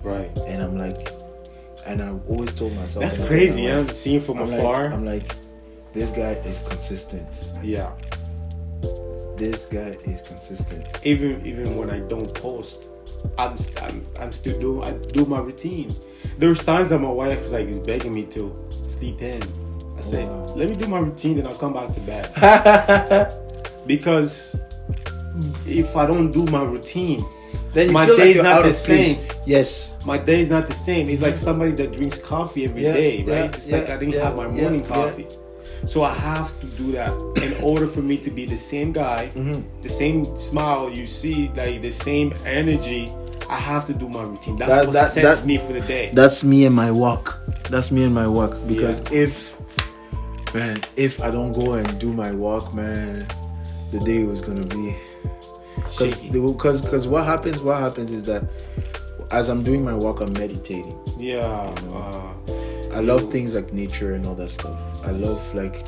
Right. And I'm like, and I've always told myself. That's crazy, I'm seeing from afar. I'm like, this guy is consistent. Yeah. This guy is consistent. Even when I don't post, I'm still I do my routine. There's times that my wife is begging me to sleep in. I say, let me do my routine and I'll come back to bed. Because if I don't do my routine, Then you my feel like day's you're not out the of place. same. Yes. My day's not the same. It's like somebody that drinks coffee every day, right? It's like I didn't have my morning coffee. So I have to do that in order for me to be the same guy, the same smile you see, like the same energy. I have to do my routine. That's what sets me for the day. That's me and my walk. That's me and my walk. Because if I don't go and do my walk, man, the day was gonna be because what happens is that as I'm doing my walk, I'm meditating. I love things like nature and all that stuff. I love like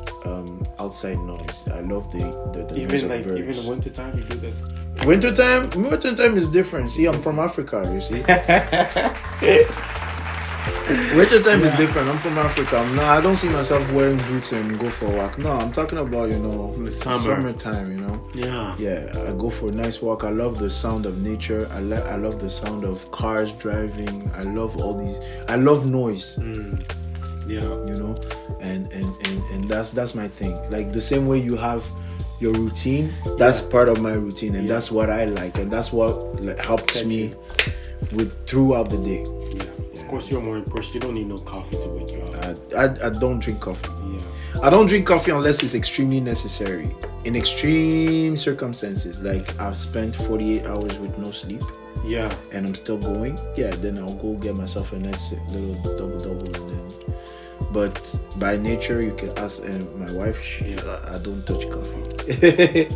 outside noise. I love the noise of birds. Even in the wintertime you do that. Wintertime is different. See, I'm from Africa, you see. Wintertime is different. I'm from Africa. I don't see myself wearing boots and go for a walk. No, I'm talking about, the summertime, Yeah, I go for a nice walk. I love the sound of nature. I love the sound of cars driving. I love all these. I love noise. And that's my thing. Like the same way you have your routine, that's part of my routine, and that's what I like, and that's what helps me with throughout the day. Of course, you're more important. You don't need no coffee to wake you up. I don't drink coffee. I don't drink coffee unless it's extremely necessary. In extreme circumstances, like I've spent 48 hours with no sleep. And I'm still going. Then I'll go get myself a nice little double, and then. But by nature, you can ask my wife. I don't touch coffee.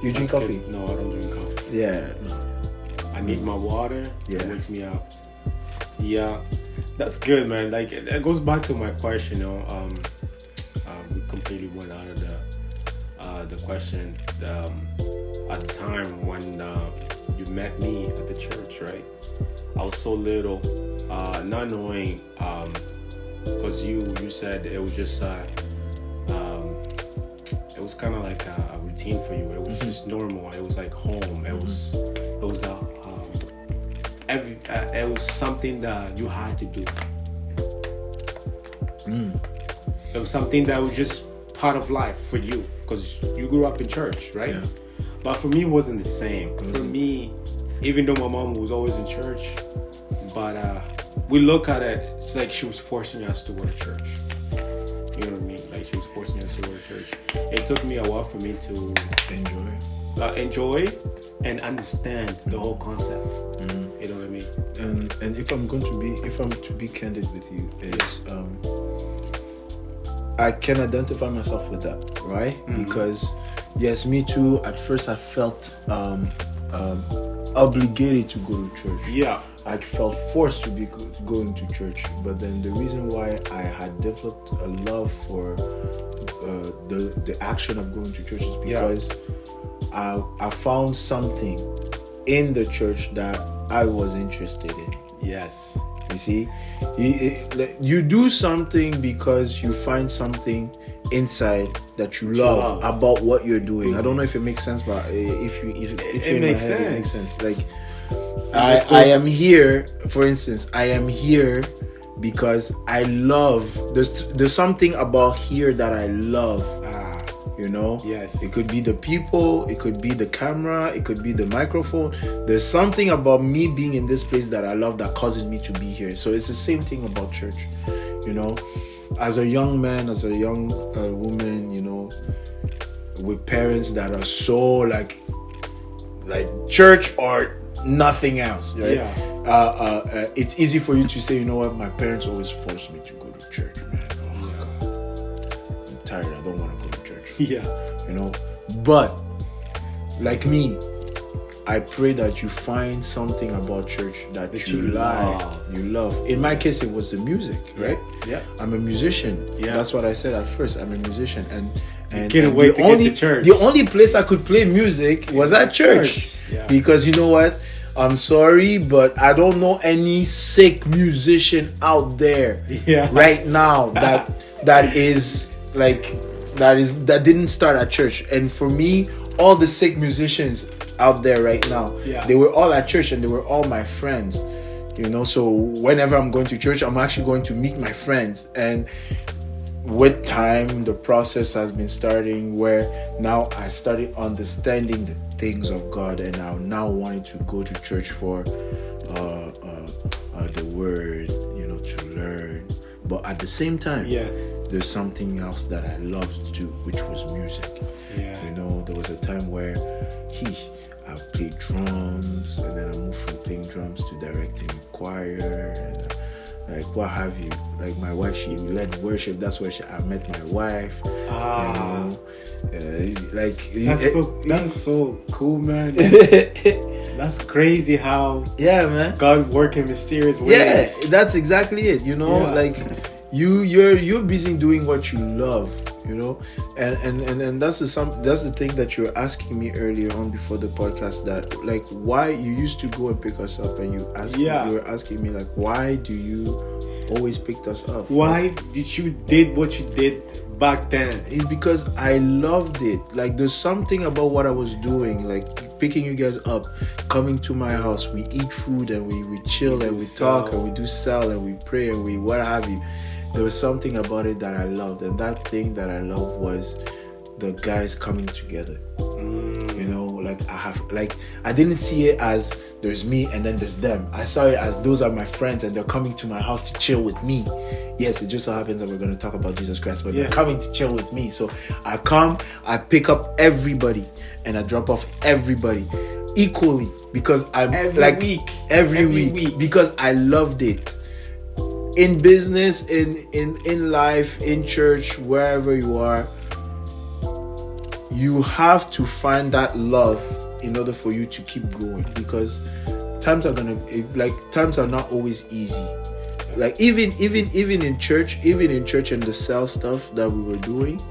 You drink coffee? Good. No, I don't drink coffee. No. I need my water. It wakes me up. That's good, man. Like it goes back to my question. We completely went out of the question at the time when you met me at the church, right? I was so little, not knowing, because you said it was just it was kind of like a routine for you. It was just normal. It was like home. It was it was something that you had to do. It was something that was just part of life for you because you grew up in church, right? But for me, it wasn't the same. For me, even though my mom was always in church, but we look at it, it's like she was forcing us to go to church. You know what I mean? Like she was forcing us to go to church. It took me a while for me to enjoy and understand the whole concept. You know what I mean? And if I'm to be candid with you, is I can identify myself with that, right? Because yes, me too. At first, I felt obligated to go to church. I felt forced to be going to church. But then the reason why I had developed a love for the action of going to church is because I found something in the church that I was interested in. Yes. You see, you do something because you find something inside that you love about what you're doing. I don't know if it makes sense, but if it makes sense. It makes sense. Like I am here. For instance, I am here because I love. There's something about here that I love. Yes. It could be the people, it could be the camera, it could be the microphone. There's something about me being in this place that I love that causes me to be here. So it's the same thing about church. As a young man, as a young woman, with parents that are so like church or nothing else, right? It's easy for you to say, you know what, my parents always forced me to go to church, man. I'm tired, I don't want to go to church. But like me, I pray that you find something about church that you like, you love. In my case, it was the music, right? I'm a musician. That's what I said at first. I'm a musician, and can't wait to get to church. The only place I could play music was at church. Because you know what? I'm sorry, but I don't know any sick musician out there right now that didn't start at church. And for me, all the sick musicians out there right now, they were all at church and they were all my friends. So whenever I'm going to church, I'm actually going to meet my friends. And with time, the process has been starting where now I started understanding the things of God, and I now wanted to go to church for the word, to learn. But at the same time, there's something else that I loved to do, which was music. There was a time where I played drums, and then I moved from playing drums to directing choir, and what have you. Like my wife, she led worship. That's where I met my wife. That's so cool, man. That's crazy how man, God work in mysterious ways. Yeah, that's exactly it. Like you're busy doing what you love. And that's the thing that you were asking me earlier on before the podcast, that like why you used to go and pick us up, and you were asking me like, why do you always pick us up? Why did you did what you did back then? It's because I loved it. Like there's something about what I was doing, like picking you guys up, coming to my house, we eat food and we chill and we talk and we do sell and we pray and we what have you. There was something about it that I loved, and that thing that I loved was the guys coming together. I didn't see it as there's me and then there's them. I saw it as those are my friends and they're coming to my house to chill with me. Yes, it just so happens that we're going to talk about Jesus Christ, but they're coming to chill with me. So I come, I pick up everybody and I drop off everybody equally, because I'm every week because I loved it. In business, in life, in church, wherever you are, you have to find that love in order for you to keep going, because times are not always easy. Like even in church and the cell stuff that we were doing,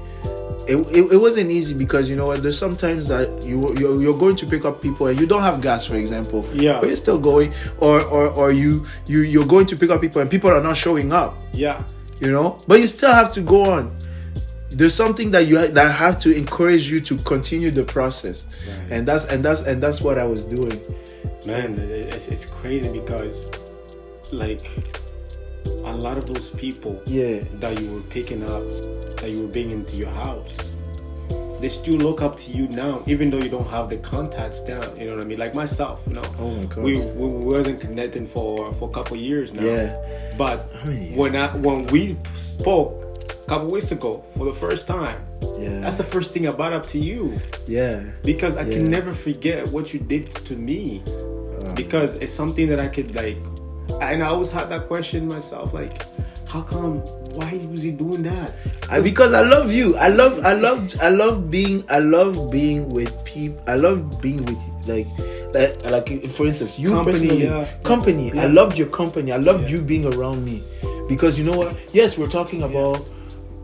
it wasn't easy, because there's sometimes that you're going to pick up people and you don't have gas, for example, but you're still going, or you're going to pick up people and people are not showing up, but you still have to go on. There's something that that have to encourage you to continue the process, and that's what I was doing. Man, it's crazy, because like a lot of those people that you were picking up, that you were bringing into your house, they still look up to you now, even though you don't have the contacts down. You know what I mean? Like myself, Oh my God. We wasn't connecting for a couple of years now. Yeah. But when we spoke a couple weeks ago for the first time, that's the first thing I brought up to you. Yeah. Because I can never forget what you did to me. Because it's something that I could and I always had that question myself, like, how come? Why was he doing that? Because I love you. I love being with people. I love being with like for instance, you company. I loved your company. I loved you being around me, because you know what? Yes, we're talking about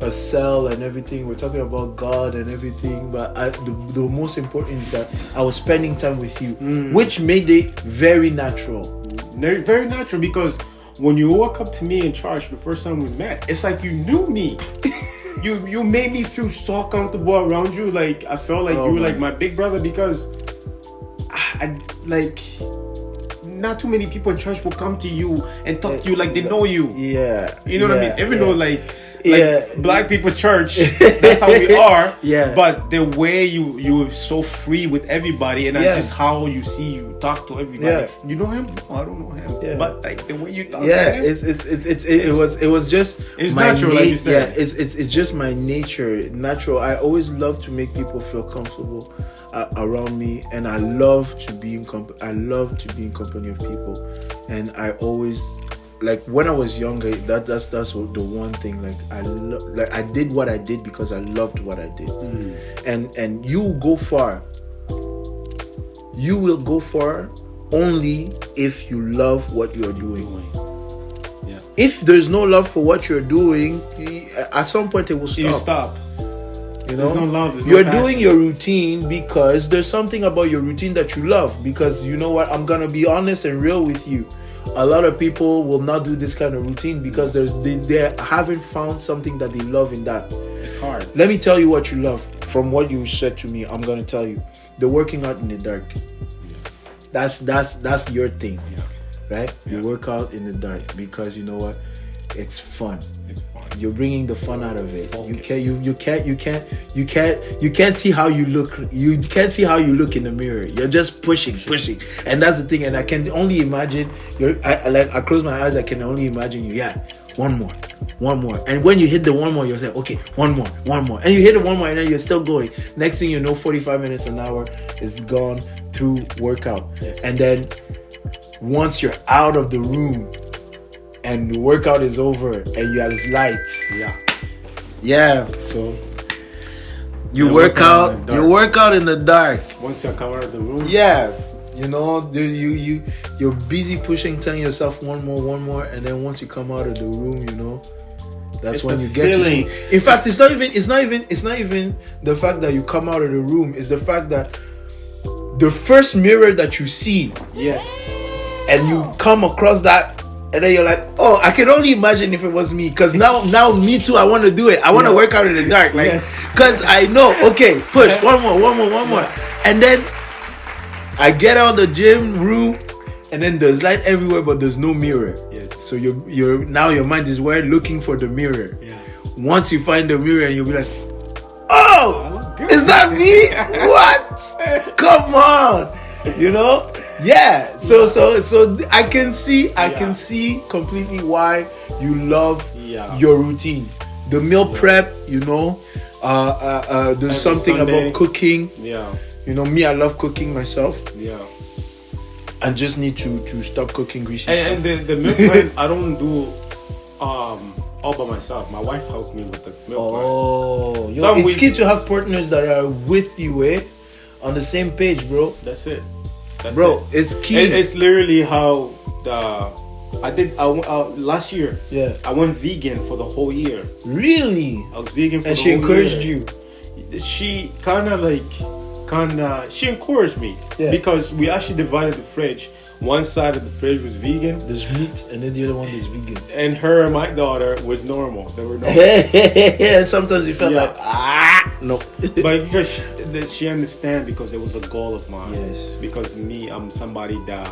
a cell and everything. We're talking about God and everything, but the most important is that I was spending time with you, which made it very natural. Very, very natural, because when you walk up to me in church the first time we met, it's like you knew me. you made me feel so comfortable around you. Like I felt like you were like my big brother, because I like not too many people in church will come to you and talk to you like they know you. Yeah. You know what I mean? Even though like Black people church, that's how we are. But the way you're so free with everybody, and that's just how you see you talk to everybody. You know him? No, I don't know him. But like the way you talk to him, it was just it's natural, like you said. It's just my nature, natural. I always love to make people feel comfortable around me, and I love to be in company. I love to be in company of people, and I always. Like when I was younger, that's the one thing. Like I did what I did because I loved what I did, and you will go far. You will go far only if you love what you're doing. Yeah. If there's no love for what you're doing, at some point it will stop. You stop. You know, there's no love. You're doing your routine because there's something about your routine that you love. Because you know what, I'm gonna be honest and real with you. A lot of people will not do this kind of routine because they haven't found something that they love in that. It's hard. Let me tell you what you love. From what you said to me, I'm gonna tell you, the working out in the dark. That's your thing, right? You work out in the dark because you know what? it's fun. It's fun. You're bringing the fun out of it. Focus. You can't see how you look. You can't see how you look in the mirror. You're just pushing, and that's the thing. And I can only imagine. I close my eyes. I can only imagine you. Yeah, one more. And when you hit the one more, you'll say, okay, one more. And you hit the one more, and then you're still going. Next thing you know, 45 minutes an hour is gone through workout. Yes. And then once you're out of the room and the workout is over and you have lights. Yeah. So you work out in the dark. Once you come out of the room. Yeah. You know, you're busy pushing, telling yourself one more, and then once you come out of the room, you know, that's when you get feeling. to see. In fact, it's not even the fact that you come out of the room. It's the fact that the first mirror that you see, yes, and you come across that, and then you're like, oh, I can only imagine if it was me, because now me too, I want to do it. I want to work out in the dark, like, because I know, okay, push one more, and then I get out of the gym room, and then there's light everywhere, but there's no mirror. Yes. So you're now your mind is where looking for the mirror. Yeah. Once you find the mirror, and you'll be like, oh, is that me? What? Come on, you know? Yeah. So I can see completely why you love your routine. The meal prep, you know. There's Every something Sunday. about cooking. Yeah. You know, me, I love cooking myself. Yeah. I just need to stop cooking greasy And stuff. the meal plan, I don't do all by myself. My wife helps me with the meal plan. Oh, Some it's weeks- key to have partners that are with you, on the same page, bro. That's it. It's key. It's literally how last year. Yeah. I went vegan for the whole year. Really? I was vegan for And the she whole encouraged year. you. She she encouraged me because we actually divided the fridge. One side of the fridge was vegan, There's meat, and then the other one is vegan. and her and my daughter was normal. They were normal. And sometimes you felt like, no. But because she understands, because it was a goal of mine. Yes. Because me, I'm somebody that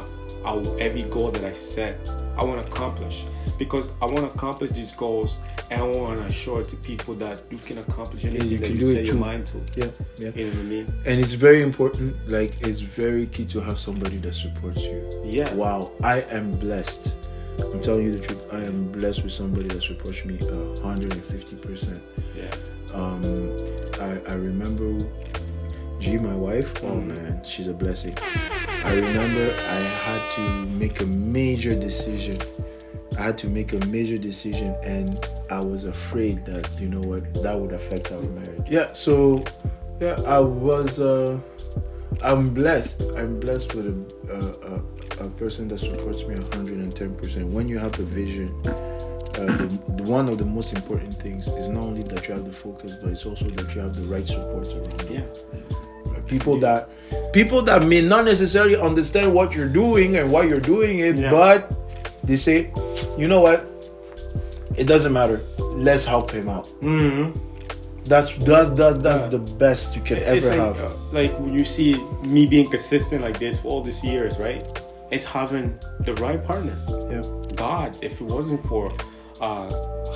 every goal that I set, I want to accomplish. Because I want to accomplish these goals, and I want to assure it to people that you can accomplish anything you that can you do set it your too. mind to. Yeah. You know what I mean? And it's very important, like, it's very key to have somebody that supports you. Yeah. Wow, I am blessed. I'm telling you the truth. I am blessed with somebody that supports me 150%. Yeah. I remember G, my wife. Oh man, she's a blessing. I remember I had to make a major decision. And I was afraid that, you know what, that would affect our marriage. I'm blessed. I'm blessed with a person that supports me 110%. When you have a vision, one of the most important things is not only that you have the focus, but it's also that you have the right supports around you. People that may not necessarily understand what you're doing and why you're doing it, but they say, you know what, it doesn't matter, let's help him out. That's the best you can ever have. Like when you see me being consistent like this for all these years, right? It's having the right partner. God, if it wasn't for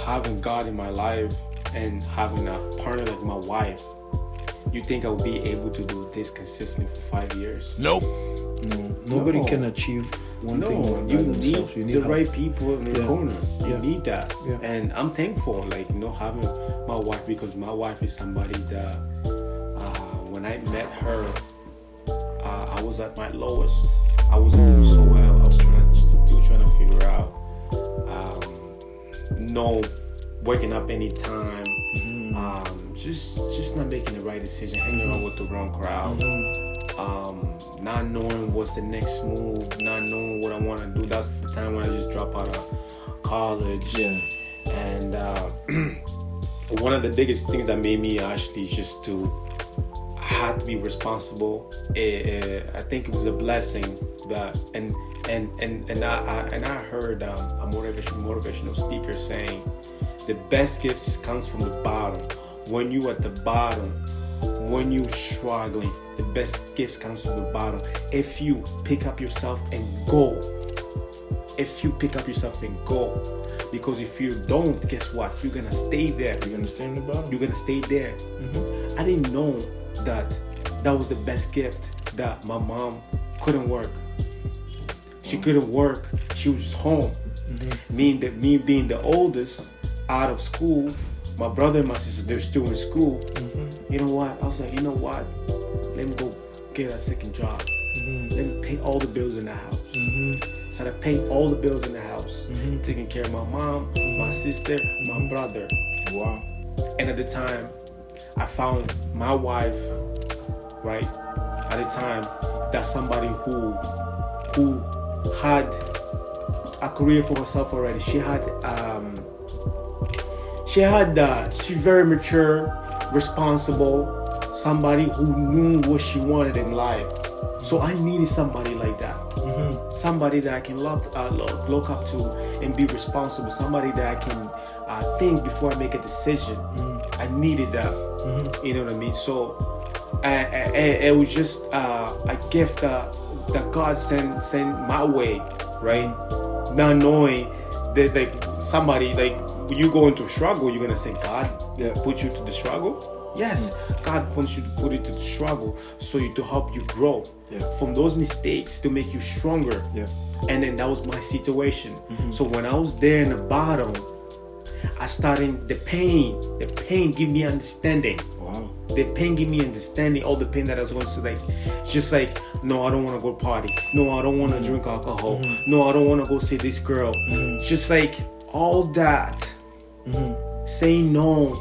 having God in my life and having a partner like my wife, you think I would be able to do this consistently for 5 years? No, nobody can achieve one thing by you themselves. need the right people in your corner. You need that. Yeah. And I'm thankful, like, having my wife, because my wife is somebody that when I met her, I was at my lowest. I wasn't doing so well. I was still trying to figure out waking up anytime, just not making the right decision, hanging out with the wrong crowd, not knowing what's the next move, not knowing what I want to do. That's the time when I just dropped out of college. And one of the biggest things that made me actually just to have to be responsible, I think it was a blessing that and I heard a motivational speaker saying the best gifts comes from the bottom. When you at the bottom, when you struggling, the best gifts comes from the bottom. If you pick up yourself and go, Because if you don't, guess what? You're gonna stay there. You're gonna stay in the bottom. You're gonna stay there. I didn't know that was the best gift, that my mom couldn't work. She couldn't work. She was just home. Me being the oldest, out of school, my brother and my sister, they're still in school. You know what? I was like, you know what? Let me go get a second job. Let me pay all the bills in the house. So I paying all the bills in the house, taking care of my mom, my sister, my brother. Wow. And at the time, I found my wife, right? At the time, that's somebody who had a career for herself already. She's very mature, responsible, somebody who knew what she wanted in life. So I needed somebody like that. Somebody that I can look up to and be responsible. Somebody that I can think before I make a decision. I needed that. You know what I mean? So it was just a gift that God sent my way, right? Not knowing that like somebody, like when you go into a struggle, you're gonna say God put you to the struggle. Yes, God wants you to put it to the struggle to help you grow from those mistakes, to make you stronger. And then that was my situation. So when I was there in the bottom, I started the pain gave me understanding. Wow. The pain gave me understanding, all the pain that I was going to like, just like, no, I don't want to go party. No, I don't want to drink alcohol. No, I don't want to go see this girl. Just like all that. Saying no.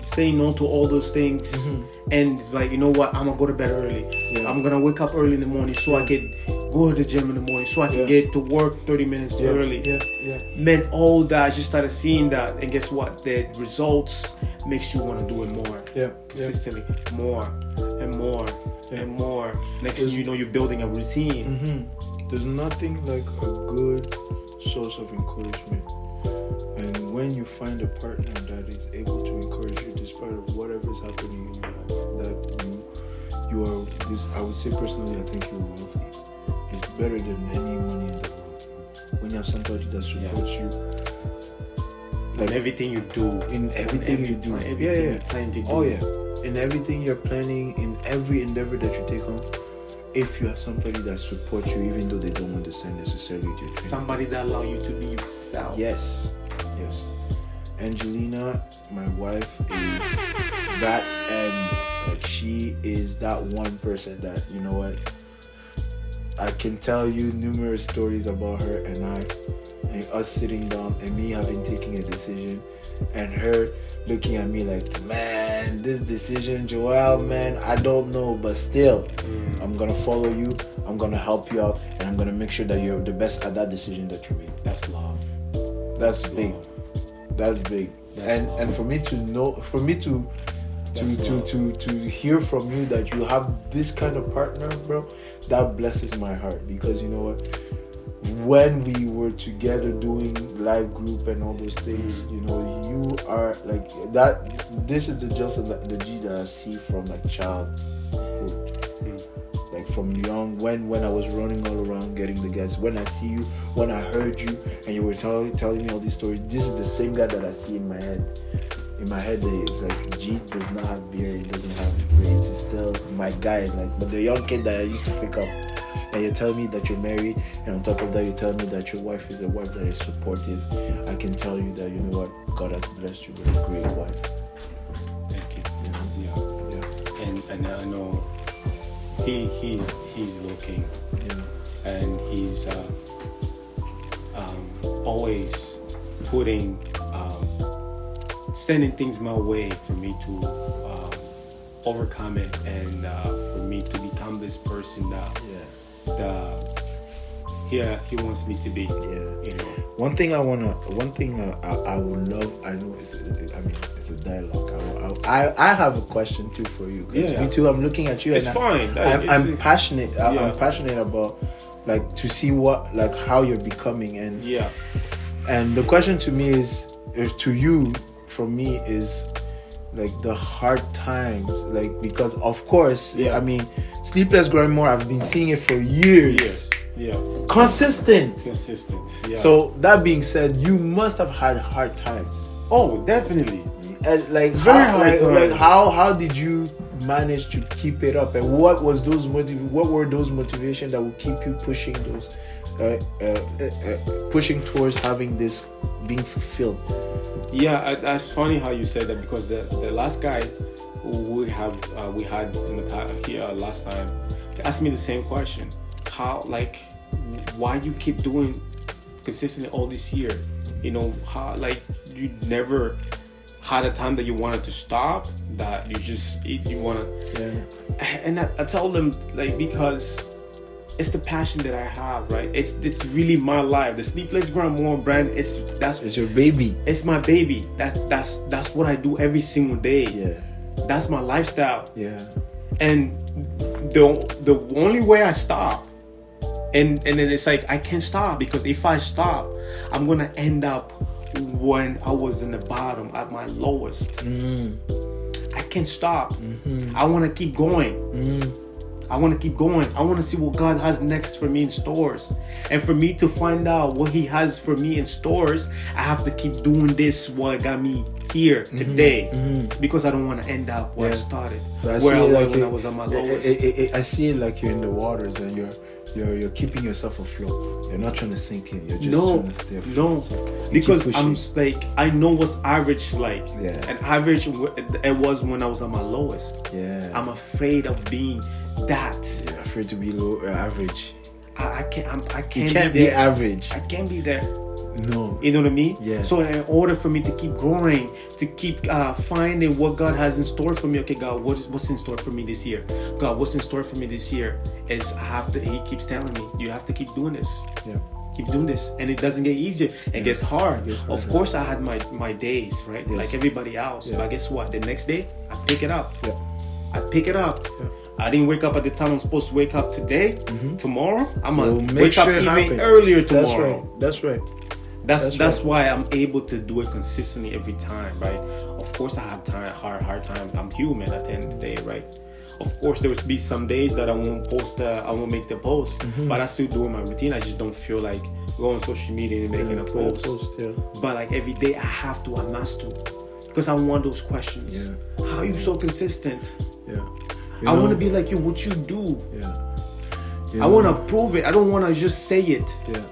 Saying no to all those things. And like, you know what, I'm gonna go to bed early. I'm gonna wake up early in the morning so I can go to the gym in the morning, so I can get to work 30 minutes early. Man, all that, I just started seeing that, and guess what, the results makes you want to do it more consistently, more and more and more. Next thing you know, you're building a routine. There's nothing like a good source of encouragement. And when you find a partner that is able to encourage you despite of whatever is happening in your life, that you are this, I would say personally, I think you're wealthy. It's better than any money in the world. When you have somebody that supports you, like everything you do, in everything you do, you plan to do. Oh yeah, in everything you're planning, in every endeavor that you take on. If you have somebody that supports you, even though they don't understand necessarily your training. Somebody that allow you to be yourself. Yes. Angelina, my wife, is that, and like she is that one person that, you know what, I can tell you numerous stories about her and us sitting down and me having taken a decision and her looking at me like, man, this decision, Joel, man, I don't know, but still, I'm gonna follow you, I'm gonna help you out, and I'm gonna make sure that you're the best at that decision that you make. That's love. That's big. That's big. And for me to know, for me to hear from you that you have this kind of partner, bro, that blesses my heart. Because you know what, when we were together doing live group and all those things, you know, you are like that. This is the G that I see from like childhood. Like from young, when I was running all around getting the guys, when I see you, when I heard you, and you were telling me all these stories, this is the same guy that I see in my head. In my head, it's like G does not have beard, he doesn't have braids, he's still my guy. Like, but the young kid that I used to pick up, and you're telling me that you're married, and on top of that, you're telling me that your wife is a wife that is supportive. I can tell you that, you know what, God has blessed you with a great wife. Thank you. Yeah. And I know. He's looking, and he's always putting, sending things my way for me to overcome it, and for me to become this person that he wants me to be. You know. One thing I would love. I know it's a dialogue. I have a question too for you. Me too. I'm looking at you. It's fine. I'm passionate. I'm passionate about like to see what like how you're becoming and the question to me is to you from me is like the hard times, like because of course I mean Sleepless growing more. I've been seeing it for years. Yeah. Consistent. Yeah. So that being said, you must have had hard times. Oh, definitely. And like Very how, hard like times. how did you manage to keep it up, and what were those motivations that would keep you pushing those pushing towards having this being fulfilled? Yeah, that's funny how you said that, because the last guy who we had in the past here last time asked me the same question. How, like, why you keep doing consistently all this year? You know, how, like, you never had a time that you wanted to stop, that you want to. Yeah. And I tell them, like, because it's the passion that I have, right? It's really my life. The Sleepless Grandma brand, it's your baby. It's my baby. That's what I do every single day. Yeah. That's my lifestyle. Yeah. And the only way I stop, and then it's like I can't stop, because if I stop, I'm gonna end up when I was in the bottom, at my lowest. I can't stop. I want to keep going. I want to keep going. I want to see what God has next for me in stores. And for me to find out what He has for me in stores, I have to keep doing this, what got me here today, because I don't want to end up where I started, so where I was when I was at my lowest. I see it like you're in the waters and you're keeping yourself afloat. You're not trying to sink in. You're just trying to stay afloat. No, So because I'm like, I know what's average like. Yeah. And average it was when I was at my lowest. Yeah. I'm afraid of being that. You're afraid to be low average. I can't. You can't be average. I can't be there. No. You know what I mean? Yeah. So in order for me to keep growing, to keep finding what God has in store for me, okay, God, what's in store for me this year? God, what's in store for me this year? Is He keeps telling me, you have to keep doing this. Yeah. Keep doing this. And it doesn't get easier. It gets hard. Yes, of course, I had my days, right? Yes. Like everybody else. Yeah. But guess what? The next day, I pick it up. Yeah. I pick it up. Yeah. I didn't wake up at the time I'm supposed to wake up today. Tomorrow, I'm going to We'll wake up it even happen. earlier tomorrow. That's right. That's why I'm able to do it consistently every time, right? Of course, I have hard time. I'm human at the end of the day, right? Of course, there will be some days that I won't post. I won't make the post, but I still doing my routine. I just don't feel like going on social media and making a post. Yeah. But like every day, I have to. I must to, because I want those questions. Yeah. How are you so consistent? Yeah. I want to be like you. What you do? Yeah. I want to prove it. I don't want to just say it. Yeah.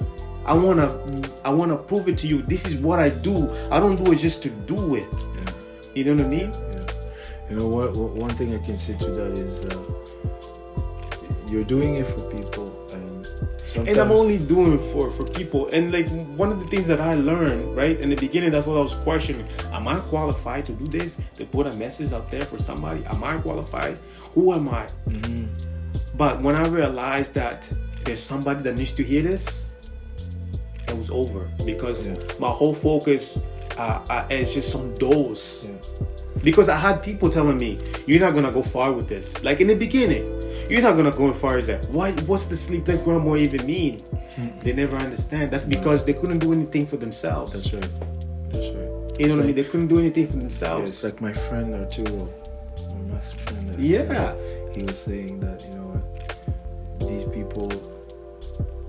I wanna prove it to you. This is what I do. I don't do it just to do it. Yeah. You know what I mean? Yeah. You know what? One thing I can say to that is you're doing it for people, and I'm only doing it for people. And like one of the things that I learned, right, in the beginning, that's what I was questioning. Am I qualified to do this? To put a message out there for somebody? Am I qualified? Who am I? But when I realized that there's somebody that needs to hear this, it was over, because my whole focus is just on those. Because I had people telling me, you're not gonna go far with this. Like in the beginning, you're not gonna go as far as that. What's the Sleepless Grandma even mean? They never understand. That's because they couldn't do anything for themselves. That's right. You know what I mean? They couldn't do anything for themselves. It's like my friend Arturo, my master friend Arturo, he was saying that, you know what, these people,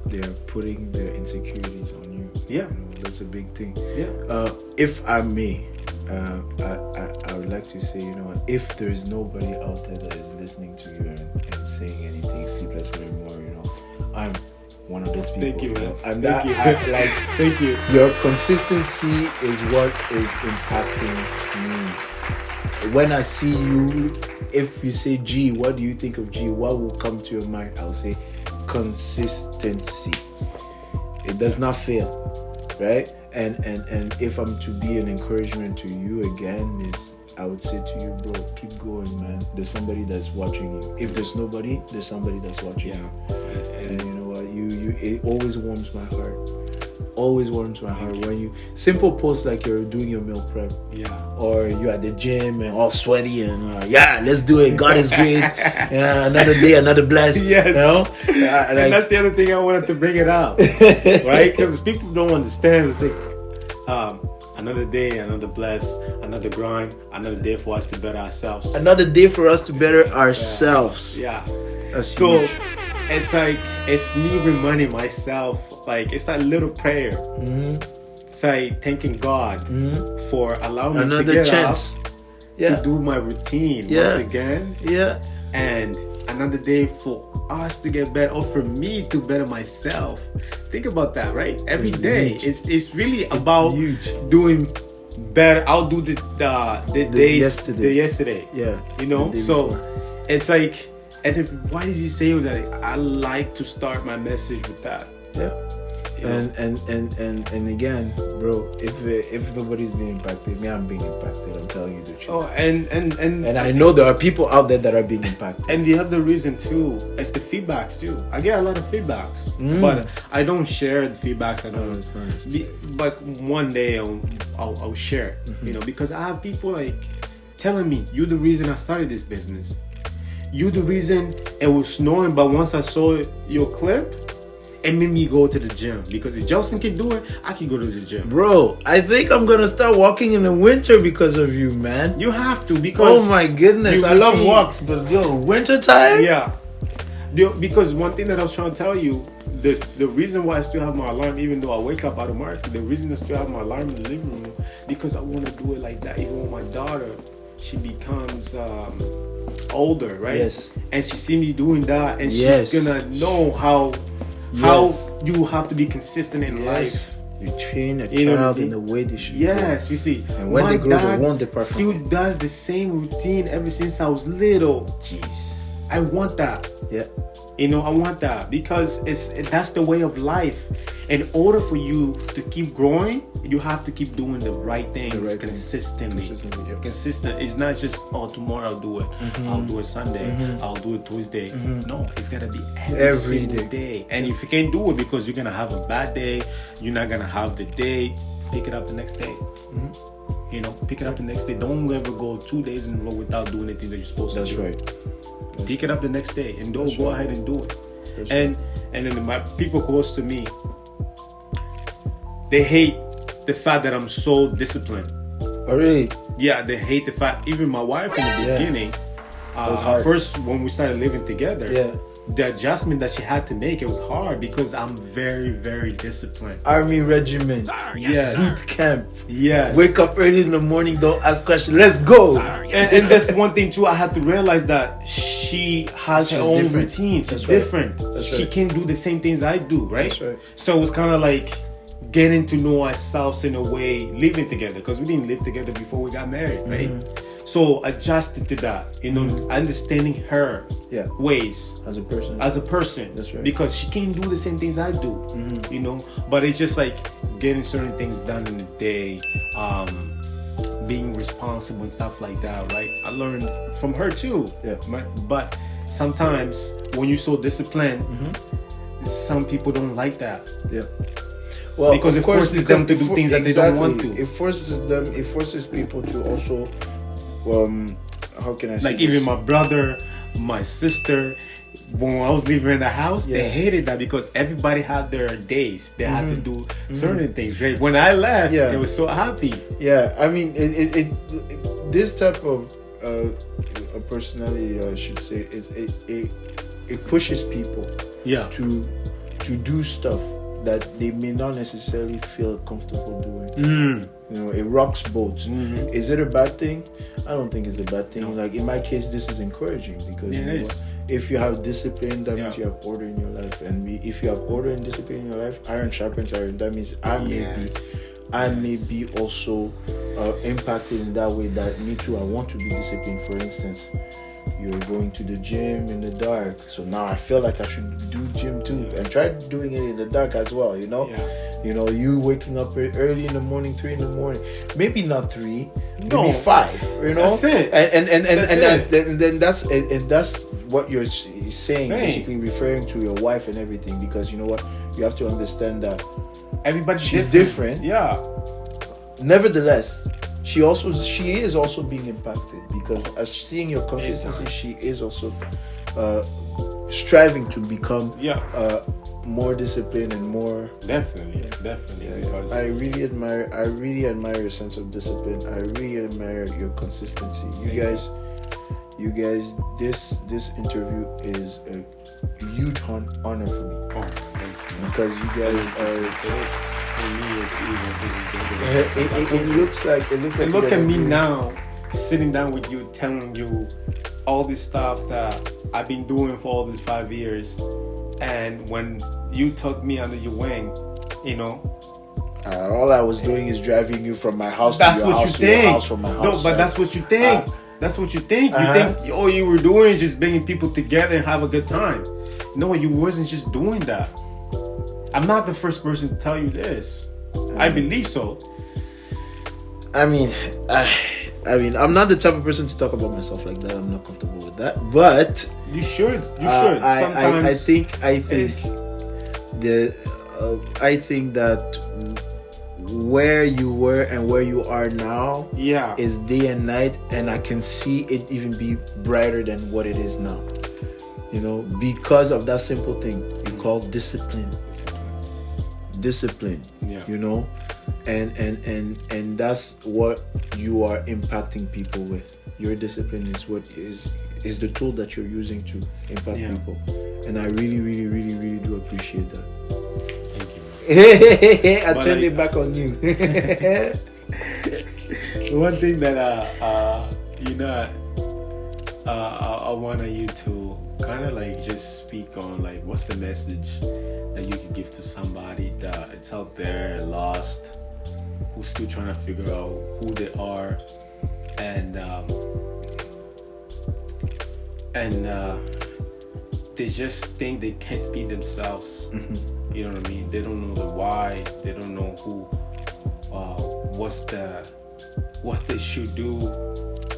they are putting their insecurities on you. Yeah. You know, that's a big thing. Yeah. If I may, I would like to say, you know what, if there's nobody out there that is listening to you and saying anything Sleepless anymore, you know, I'm one of those people. Thank you, man. I'm Thank that, you. like, Thank you. your consistency is what is impacting me. When I see you, if you say G, what do you think of G? What will come to your mind? I'll say consistency. It does not fail, right? And if I'm to be an encouragement to you again, is I would say to you, bro, keep going, man. There's somebody that's watching you. If there's nobody, there's somebody that's watching you. And you know what? It always warms my heart. Always warms my heart when you simple posts like you're doing your meal prep, or you're at the gym and all sweaty and let's do it. God is great. Another day, another bless. Yes. You know? And that's the other thing I wanted to bring it up, right? Because people don't understand. It's like another day, another bless, another grind, another day for us to better ourselves. Another day for us to better ourselves. Yeah. That's So huge. it's me reminding myself, like, it's that little prayer. Mm-hmm. It's like thanking God for allowing me Another to get chance. up Yeah. to do my routine Yeah. once again, Yeah. and another day for us to get better, or for me to better myself. Think about that, right? Every It's day, huge. it's really about huge. doing better. I'll do the day yesterday. Yeah. You know, the day so before. it's like, and then why does he say that? I like to start my message with that. Yeah. You know? And again, bro, if nobody's being impacted, me, I'm being impacted. I'm telling you the truth. Oh, and I know there are people out there that are being impacted. And the other reason too is the feedbacks too. I get a lot of feedbacks, but I don't share the feedbacks. I don't. it's not necessary. But one day I'll share it, you know, because I have people like telling me, "You're the reason I started this business. You're the reason it was snowing, but once I saw your clip, it made me go to the gym, because if Jelson can do it, I can go to the gym." Bro, I think I'm gonna start walking in the winter because of you, man. You have to, because Oh my goodness, you I love routine. walks, but yo, winter time? Yeah. Because one thing that I was trying to tell you, the reason why I still have my alarm, even though I wake up out of market, the reason I still have my alarm in the living room, because I want to do it like that. Even with my daughter, she becomes older, right? Yes. And she see me doing that, and Yes. she's gonna know how you have to be consistent in life. You train a You know what I child mean? in the way they should Yes, you see. And when my they grow, they dad won't depart from still it. does the same routine ever since I was little. go. Jeez. I want that. Yeah. You know, I want that, because that's the way of life. In order for you to keep growing, you have to keep doing the right things right thing. consistently. Consistently, yeah. Consistent. It's not just, oh, tomorrow I'll do it. I'll do it Sunday. I'll do it Tuesday. No, it's gotta be every single day. And if you can't do it because you're gonna have a bad day, you're not gonna have the day, pick it up the next day. You know, pick it up the next day. Don't ever go 2 days in a row without doing anything that you're supposed That's to do. right. Pick it up the next day and don't That's go right. ahead and do it. That's And then my people close to me, they hate the fact that I'm so disciplined. Oh, really? Yeah, they hate the fact. Even my wife in the Yeah. beginning, was at hard. first when we started living together, Yeah. the adjustment that she had to make, it was hard because I'm very, very disciplined. Army regiment. Yes. Boot camp. Yes. Wake up early in the morning, don't ask questions. Let's go. And that's one thing too. I had to realize that she has her She's own different. routine. She's That's right. different. That's She right. can't do the same things I do, right? That's right. So it was kind of like getting to know ourselves in a way, living together, because we didn't live together before we got married, right? So adjusted to that, you know, understanding her Yeah. ways As a person. as a person. That's right. Because she can't do the same things I do, you know. But it's just like getting certain things done in the day, being responsible and stuff like that, right? I learned from her too. Yeah. But sometimes when you're so disciplined, some people don't like that. Yeah. Well, Because of it course, forces them to because do things that they don't want to. It forces people to also, how can I say Like this? even my brother, my sister, when I was living in the house, they Yeah. hated that because everybody had their days. They had to do certain things. Like, when I left, Yeah. they were so happy. Yeah, I mean, this type of a personality, I should say, it pushes people Yeah. to do stuff that they may not necessarily feel comfortable doing. You know, it rocks boats. Is it a bad thing? I don't think it's a bad thing. No. Like in my case, this is encouraging because Yeah, you know it is. what? If you have discipline, that means Yeah. you have order in your life. And if you have order and discipline in your life, iron sharpens iron. That means I may be also impacted in that way. That me too, I want to be disciplined. For instance, you're going to the gym in the dark, so now I feel like I should do gym too, and try doing it in the dark as well. You know, you waking up early in the morning, 3 in the morning, maybe not 3, No. maybe 5. You know, That's it. And then that's what you're saying, basically referring to your wife and everything, because you know what, you have to understand that Everybody's she's different. Yeah. Nevertheless, she is also being impacted, because as seeing your consistency, she is also striving to become more disciplined and more. Definitely. Because I really admire your sense of discipline. I really admire your consistency. You You guys, this interview is a huge honor for me. Oh, thank you. Because you guys are. For me, it's It looks like. And look at me now, sitting down with you, telling you all this stuff that I've been doing for all these 5 years. And when you took me under your wing, you know. All I was doing is driving you from my house That's to your what house, you to your think. house from my house. No, but that's what you think. That's what you think. You think all you were doing is just bringing people together and have a good time. No, you wasn't just doing that. I'm not the first person to tell you this. I believe so. I mean, I'm not the type of person to talk about myself like that. I'm not comfortable with that. But you should. You should. Sometimes I think that where you were and where you are now is day and night, and I can see it even be brighter than what it is now. You know, because of that simple thing you call discipline. Yeah. You know, and that's what you are impacting people with. Your discipline is what is the tool that you're using to impact people, and I really, really, really, really do appreciate that. I turned it back on you. One thing that I wanted you to kind of like just speak on, like, what's the message that you can give to somebody that it's out there lost, who's still trying to figure out who they are, and they just think they can't be themselves. Mm-hmm. You know what I mean? They don't know the why. They don't know who. What they should do.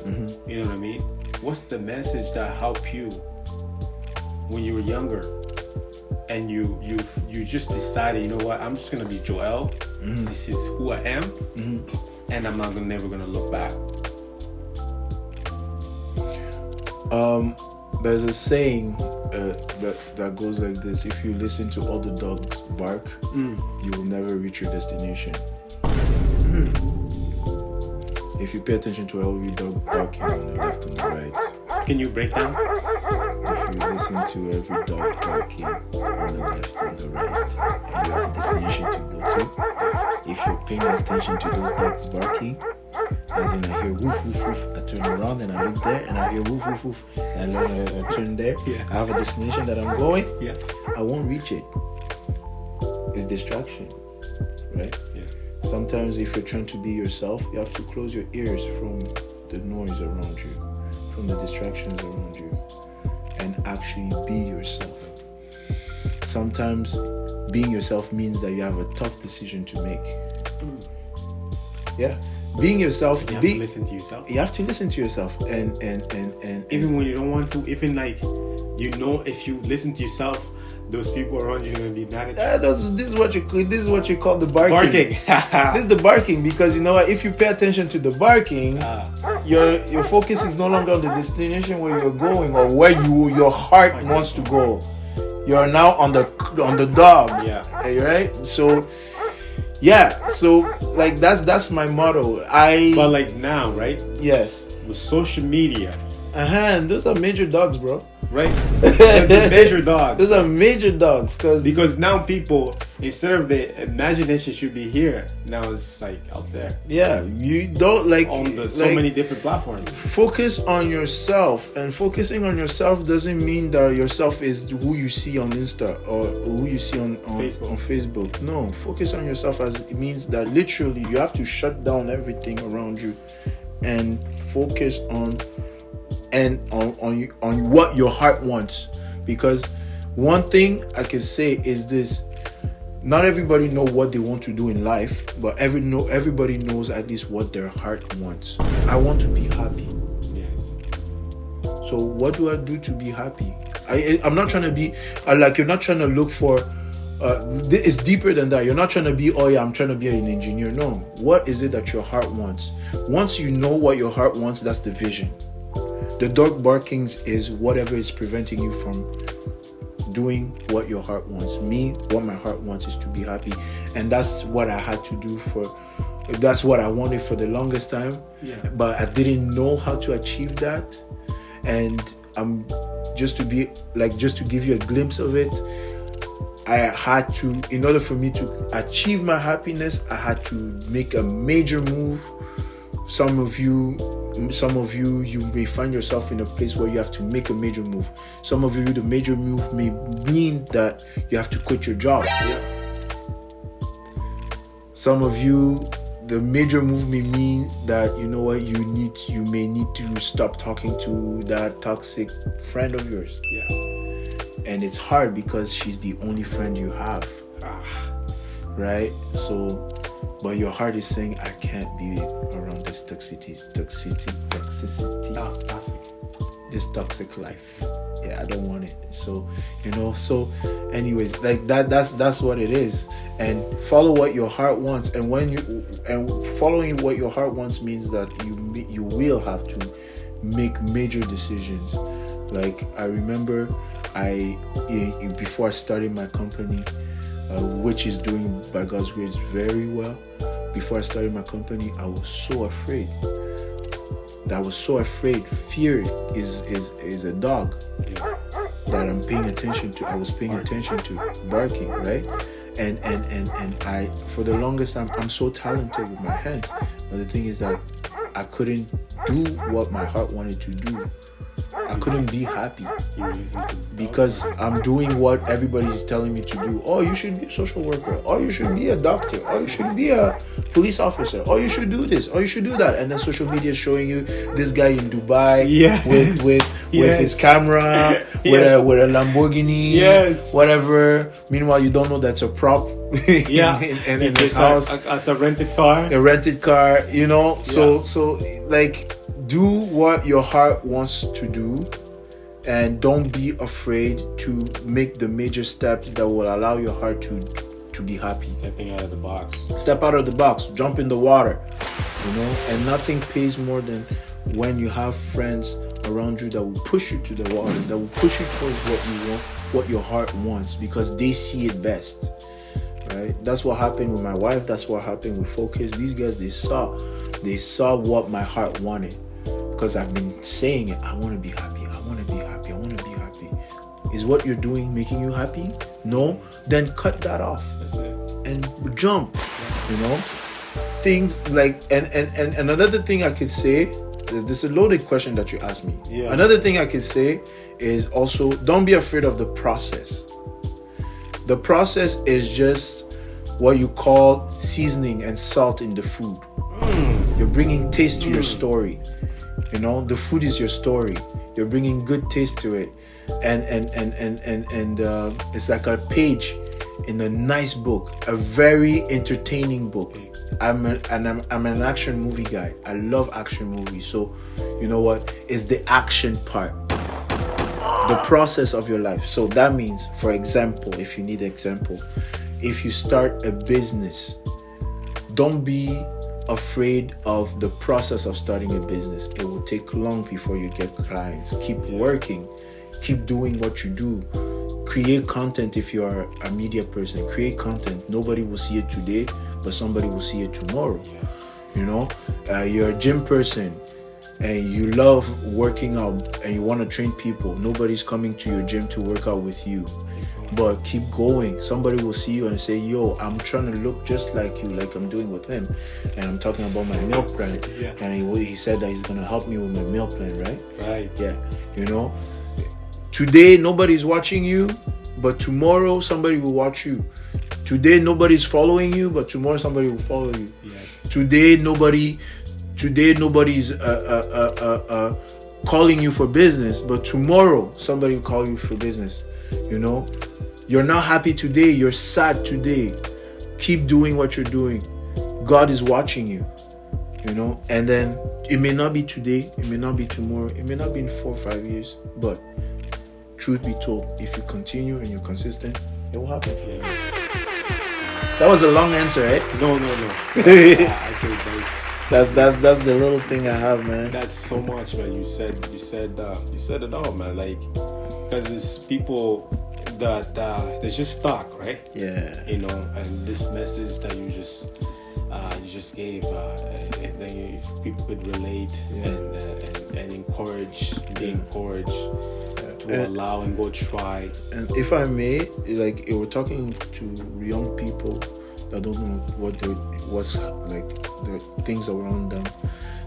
Mm-hmm. You know what I mean? What's the message that helped you when you were younger, and you just decided, you know what? I'm just gonna be Joel. Mm-hmm. This is who I am, and I'm never gonna look back. There's a saying that goes like this: if you listen to all the dogs bark, you will never reach your destination. If you pay attention to every dog barking on the left and the right, can you break down? if you listen to every dog barking on the left and the right, and you have a destination to go to, if you're paying attention to those dogs barking, as in I hear woof woof woof, I turn around and I look there, and I hear woof woof woof, and I turn there, I have a destination that I'm going, I won't reach it. It's distraction, right? Sometimes if you're trying to be yourself, you have to close your ears from the noise around you, from the distractions around you, and actually be yourself. Sometimes being yourself means that you have a tough decision to make. Being yourself, you have to listen to yourself. You have to listen to yourself, and even when you don't want to, even like, you know, if you listen to yourself, those people around you are gonna be mad at you. This is what you call the barking. This is the barking, because you know what? If you pay attention to the barking, your focus is no longer on the destination where you're going or where your heart wants to go. You're now on the dog. Right? So like that's my motto. But like now, right? Yes. With social media. And those are major dogs, bro. Right? Those are major dogs. Those are major dogs, because now people, instead of the imagination should be here, now it's like out there. Yeah, you don't like on so many different platforms. Focus on yourself, and focusing on yourself doesn't mean that yourself is who you see on Insta or who you see on Facebook. No, focus on yourself as it means that literally you have to shut down everything around you and focus on what your heart wants. Because one thing I can say is this: not everybody know what they want to do in life, but everybody knows at least what their heart wants. I want to be happy. Yes. So what do I do to be happy? I'm not trying to be like, you're not trying to look for it's deeper than that. You're not trying to be, I'm trying to be an engineer. No. What is it that your heart wants? Once you know what your heart wants, that's the vision. The dog barkings is whatever is preventing you from doing what your heart wants. Me, what my heart wants is to be happy. And that's what I had to do that's what I wanted for the longest time. But I didn't know how to achieve that. And just to give you a glimpse of it, I had to, in order for me to achieve my happiness, I had to make a major move. Some of you, you may find yourself in a place where you have to make a major move. Some of you, the major move may mean that you have to quit your job. Yeah. Some of you, the major move may mean that, you know what, you may need to stop talking to that toxic friend of yours. Yeah. And it's hard because she's the only friend you have. Right? So, but your heart is saying, I can't be around this toxicity. This toxic life. Yeah, I don't want it. So, anyways, like that's what it is. And follow what your heart wants. And following what your heart wants means that you will have to make major decisions. Like, I remember before I started my company, which is doing by God's grace very well. Before I started my company, I was so afraid. Fear is a dog that I'm paying attention to. I was paying attention to barking, right? And I, for the longest time, I'm so talented with my hands, but the thing is that I couldn't do what my heart wanted to do. I couldn't be happy because I'm doing what everybody's telling me to do. Oh, you should be a social worker. Oh, you should be a doctor. Oh, you should be a police officer. Oh, you should do this. Oh, you should do that. And then social media is showing you this guy in Dubai with his camera, with a Lamborghini, whatever. Meanwhile, you don't know that's a prop. in his house as a rented car. A rented car, So like, do what your heart wants to do, and don't be afraid to make the major steps that will allow your heart to be happy. Stepping out of the box. Step out of the box. Jump in the water. And nothing pays more than when you have friends around you that will push you to the water, that will push you towards what you want, what your heart wants, because they see it best. Right? That's what happened with my wife. That's what happened with Focus. These guys, they saw what my heart wanted. Because I've been saying it, I want to be happy, I want to be happy, I want to be happy. Is what you're doing making you happy? No? Then cut that off. That's it. And jump. Things like, and another thing I could say, this is a loaded question that you asked me. Yeah. Another thing I could say is also, don't be afraid of the process. The process is just what you call seasoning and salt in the food. You're bringing taste to your story. The food is your story. You're bringing good taste to it, and it's like a page in a nice book, a very entertaining book. I'm an action movie guy. I love action movies. So, you know what? It's the action part, the process of your life. So that means, for example, if you need an example, if you start a business, don't be afraid of the process of starting a business. It will take long before you get clients. Keep working. Keep doing what you do. Create content. If you are a media person, create content. Nobody will see it today, but somebody will see it tomorrow. You're a gym person and you love working out and you want to train people. Nobody's coming to your gym to work out with you, but keep going. Somebody will see you and say, yo, I'm trying to look just like you, like I'm doing with him, and I'm talking about my meal plan. And he said that he's going to help me with my meal plan, right? Yeah. Today nobody's watching you, but tomorrow somebody will watch you. Today nobody's following you, but tomorrow somebody will follow you. Today nobody's calling you for business, but tomorrow somebody will call you for business. You're not happy today, you're sad today. Keep doing what you're doing. God is watching you. And then it may not be today, it may not be tomorrow, it may not be in 4 or 5 years, but truth be told, if you continue and you're consistent, it will happen for you. That was a long answer, right? No. I say that's the little thing I have, man. That's so much, man. You said it all, man. Like, because it's people that they're just stuck, right? Yeah. And this message that you just You just gave, if people could relate and encourage, be encouraged to allow and go try. And if I may, like, if we're talking to young people that don't know what's like the things around them.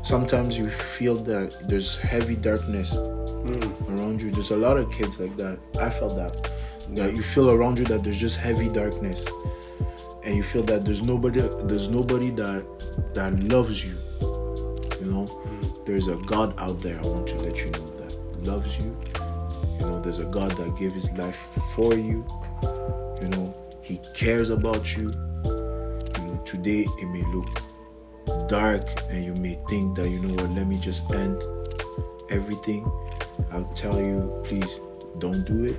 Sometimes you feel that there's heavy darkness around you. There's a lot of kids like that. I felt that. Yeah. You feel around you that there's just heavy darkness, and you feel that there's nobody that loves you. You know, there's a God out there. I want to let you know that loves you. You know, there's a God that gave His life for you. You know, He cares about you. You know, today it may look dark and you may think that, you know what, let me just end everything. I'll tell you, please don't do it,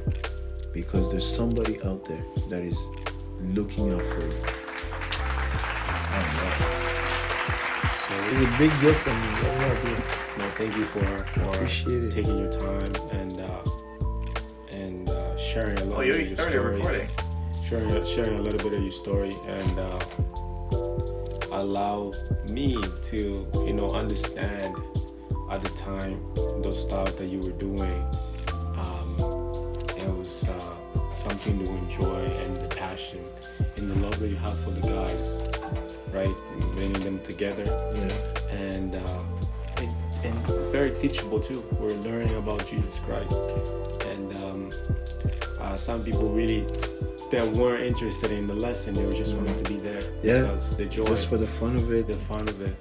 because there's somebody out there that is looking out for you. So It's a big gift from me. no, thank you for Appreciate it. taking your time and sharing a little Oh, bit you of your started story. recording. Sharing a little bit of your story and allow me to, understand at the time those stuff that you were doing. It was something to enjoy, and the passion and the love that you have for the guys, right? Bringing them together. Yeah. And very teachable too. We're learning about Jesus Christ, and some people really that weren't interested in the lesson. They were just wanted to be there because the joy, just for the fun of it. the fun of it.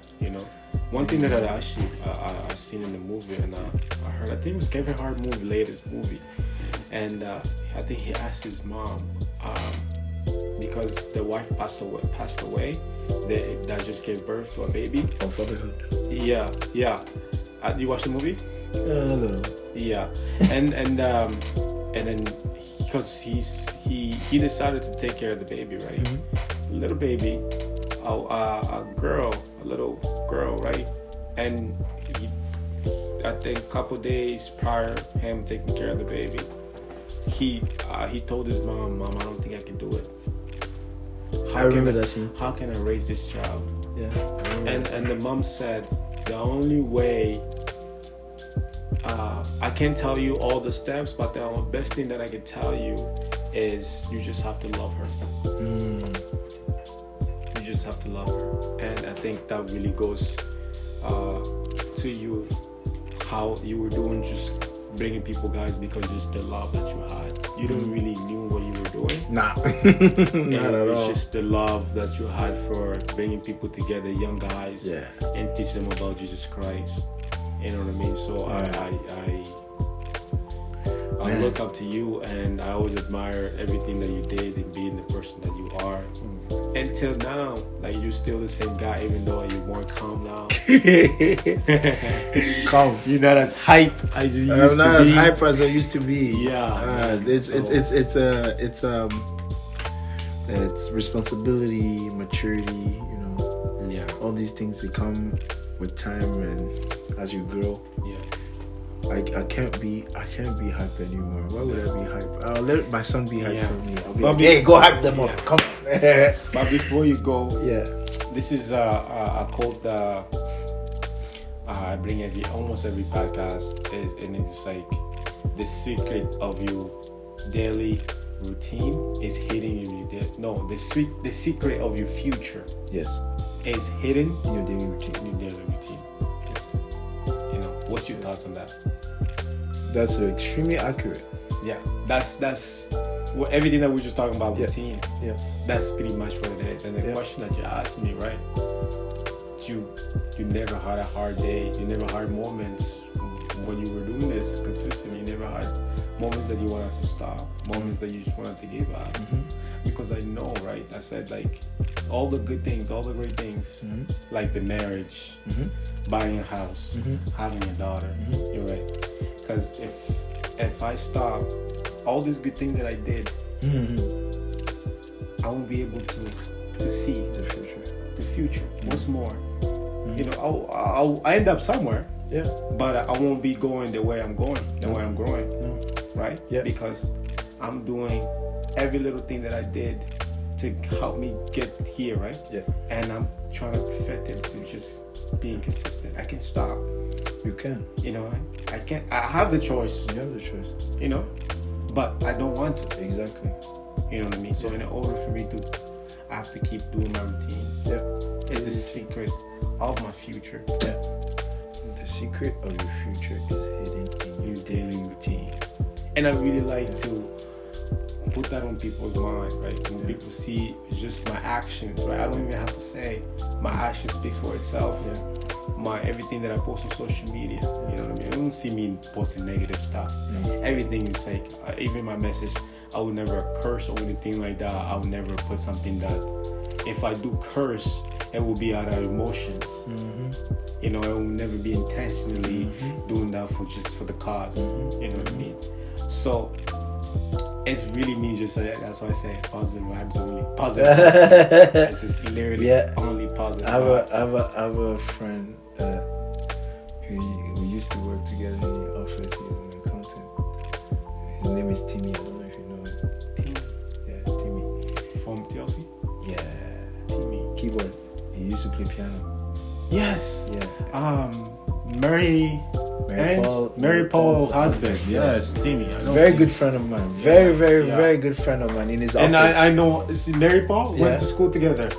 One thing that I actually I seen in the movie, and I heard, I think it was Kevin Hart movie, latest movie, and I think he asked his mom because the wife passed away. That just gave birth to a baby. Oh, fatherhood. Yeah. You watched the movie? No. Yeah, and then because he decided to take care of the baby, right? Little baby, a little girl, right? And I think a couple days prior him taking care of the baby, he told his mom, I don't think I can do it. I remember that scene. How can I raise this child? Yeah. I remember. And the mom said, the only way, I can't tell you all the steps, but the best thing that I can tell you is you just have to love her. You just have to love her. And I think that really goes to you, how you were doing, just bringing people, guys, because just the love that you had. You don't really knew what you were doing. Nah. Not It at was all. just the love that you had for bringing people together, young guys, Yeah. and teach them about Jesus Christ. You know what I mean? So I Man. look up to you, and I always admire everything that you did and being the person that you are. Until now, like, you're still the same guy, even though you're more calm now. Calm. You're not as hype as you used I'm not to as be. hype as I used to be. Yeah. It's responsibility, maturity. Yeah. All these things that come with time and as you grow. Yeah. I can't be hype anymore. Why would I be hype? I'll let my son be hype Yeah. for me. I'll be But like, be- hey, go hype them up. Yeah. Come. But before you go, Yeah. this is a quote that I bring almost every podcast, and it's like, the secret of your daily routine is hidden in your the secret of your future Yes. is hidden In your daily routine. in your daily routine. What's your thoughts on that? That's extremely accurate. Yeah, that's what everything that we're just talking about, Yeah. routine. Yeah. That's pretty much what it is. And the Yeah. question that you asked me, right? You never had a hard day. You never had moments when you were doing this consistently. You never had moments that you wanted to stop, moments that you just wanted to give up. Because I know, right? I said, like, all the good things, all the great things, like the marriage, buying a house, having a daughter. You're right. Because if I stop all these good things that I did, I won't be able to see the future. What's more, I'll end up somewhere. Yeah. But I won't be going the way I'm going, way I'm growing, No. right? Yeah. Because I'm doing every little thing that I did to help me get here, right? Yeah. And I'm trying to perfect it to just being consistent. I can stop. You can. You know, I can't. I have the choice. You have the choice. You know, but I don't want to. Exactly. You know what I mean? So in order for me to, I have to keep doing my routine. Yeah. It's the secret of my future. Yeah. The secret of your future is hidden in Your daily routine. And I really like to put that on people's mind, right? When people see just my actions, right? I don't even have to say. My action speaks for itself. Yeah. My everything that I post on social media, you know what I mean? You don't see me posting negative stuff. No. Everything is like, even my message, I would never curse or anything like that. I would never put something that, if I do curse, it will be out of emotions. Mm-hmm. You know, it will never be intentionally Mm-hmm. doing that for the cause. Mm-hmm. You know what I mean? So it's really me just that's why I say positive vibes only. Positive vibes. It's just literally only positive vibes. I have a friend we used to work together in the office. He's an accountant. His name is Timmy. I don't know if you know him. Timmy. Yeah, Timmy. From TLC? Yeah. Timmy. Keyboard. He used to play piano. Yes. Yeah. Mary Paul husband. Yes, Timmy. I know very Timmy. good friend of mine. Very good friend of mine in his office. And I know, see, Mary Paul Yeah. went to school together.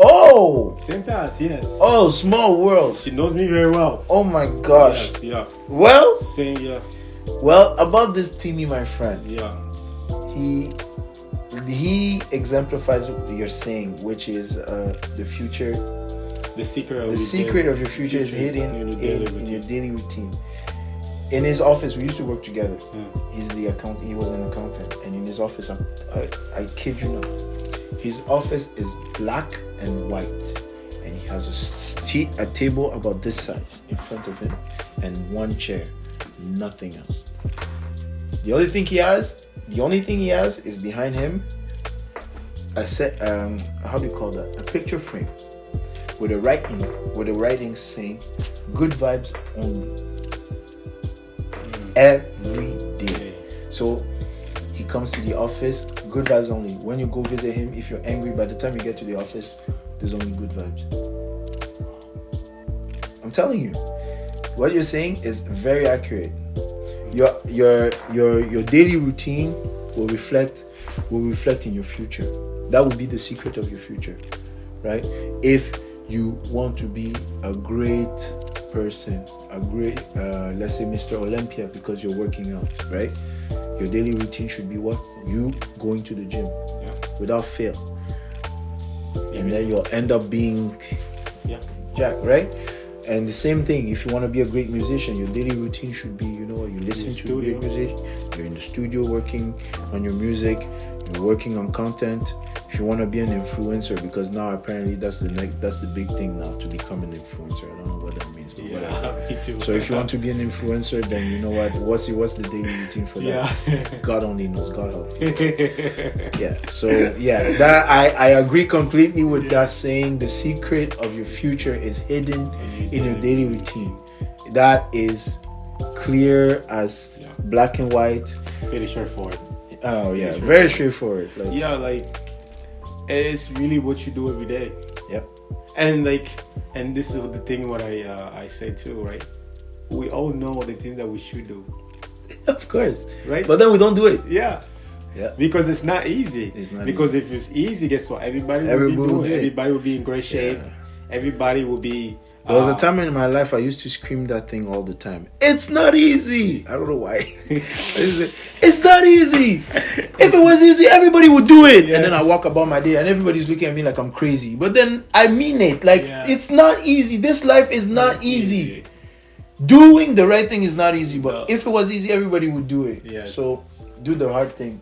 Oh! Same class, yes. Oh, small world. She knows me very well. Oh my gosh. Yes, yeah. Well, Same, yeah. well, about this Timmy, my friend. Yeah. He exemplifies what you're saying, which is the future. The secret of your future is hidden in your daily routine. In his office, we used to work together. He's the accountant. He was an accountant, and in his office, I kid you not, his office is black and white, and he has a table about this size in front of him, and one chair, nothing else. The only thing he has is behind him a set. How do you call that? A picture frame with a writing saying "Good vibes only." Every day. So he comes to the office, good vibes only. When you go visit him, if you're angry, by the time you get to the office, there's only good vibes. I'm telling you, what you're saying is very accurate. Your daily routine will reflect in your future. That will be the secret of your future, right? If you want to be a great person, a great let's say Mr. Olympia, because you're working out, right? Your daily routine should be what? You going to the gym without fail. And then you'll end up being Jack, right? And the same thing, if you want to be a great musician, your daily routine should be, you know, you listen to great music, you're in the studio working on your music, you're working on content. If you want to be an influencer, because now apparently that's the big thing now, to become an influencer. I don't know what that means, but whatever. Me too. So if you want to be an influencer, then you know what? What's the daily routine for that? Yeah. God only knows. God help you. Yeah. So yeah, that I agree completely with that saying. The secret of your future is hidden in your daily routine. That is clear as black and white. Very straightforward. Oh yeah, very straightforward. Like it's really what you do every day. Yep. And this is the thing what I say too, right? We all know the things that we should do. Of course. Right? But then we don't do it. Yeah. Yeah. Because it's not easy. Because if it's easy, guess what? Everybody will be doing it. Everybody will be in great shape. Yeah. Everybody will be. There was a time in my life I used to scream that thing all the time. It's not easy. I don't know why. It's not easy. If it was easy, everybody would do it. Yes. And then I walk about my day and everybody's looking at me like I'm crazy. But then I mean it. It's not easy. This life is not easy. Doing the right thing is not easy. But if it was easy, everybody would do it. Yes. So do the hard thing.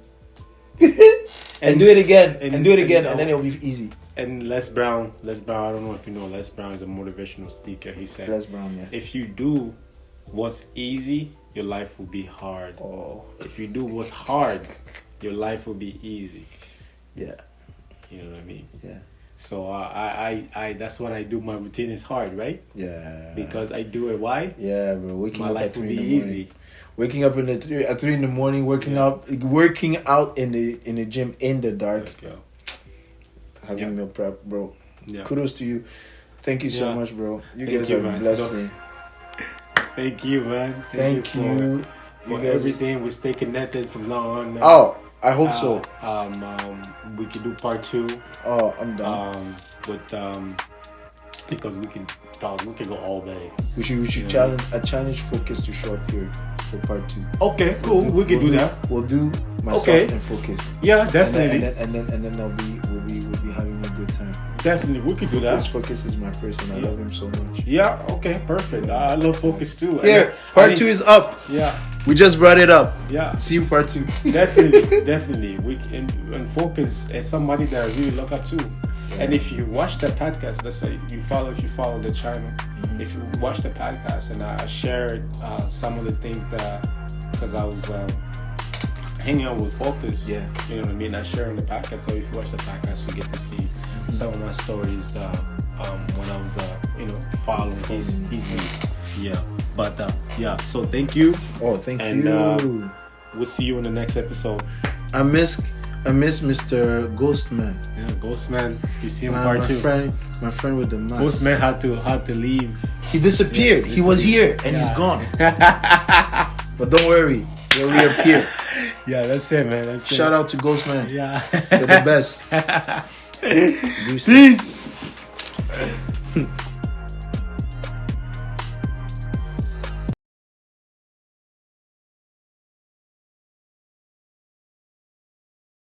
and do it again. And do it again. And then it'll be easy. And Les Brown, I don't know if you know, Les Brown is a motivational speaker. He said, Les Brown, yeah. If you do what's easy, your life will be hard. Oh. If you do what's hard, your life will be easy. Yeah. You know what I mean? Yeah. So I that's what I do. My routine is hard, right? Yeah. Because I do it. Why? Yeah, bro. Waking my up life at 3 will in be the morning. easy. Waking up at 3 in the morning, working out in the gym in the dark. having meal prep, bro. Yeah. Kudos to you. Thank you so much, bro. You Thank guys you, are a man. blessing. Thank you, man. Thank you. For guys- everything. We stay connected from now on. Oh, I hope so. We can do part 2. Oh, I'm down. Because we can talk. We can go all day. We should challenge Focus to show up here for part 2. Okay, cool. We can do that. We'll do myself Okay. and Focus. Yeah, definitely. And then we'll be having a good time. Definitely, we could do that. Focus is my person. I love him so much. Yeah. Okay. Perfect. I love Focus too. Here, part 2 is up. Yeah. We just brought it up. Yeah. See you part 2. Definitely. We can, and Focus is somebody that I really look up to. And if you watch the podcast, let's say if you follow the channel, if you watch the podcast, and I shared some of the things that, because I was hanging out with Focus, you know what I mean. I share on the podcast, so if you watch the podcast, you get to see some of my stories when I was following his lead. Yeah, but so thank you. Oh, thank and, you. We'll see you in the next episode. I miss Mr. Ghostman. Yeah, Ghostman. You see him part 2. My friend with the mask. Ghostman had to leave. He disappeared. He was here and he's gone. But don't worry, he'll reappear. Yeah, that's it, man. That's Shout out to Ghostman. Yeah. You're the best. Peace.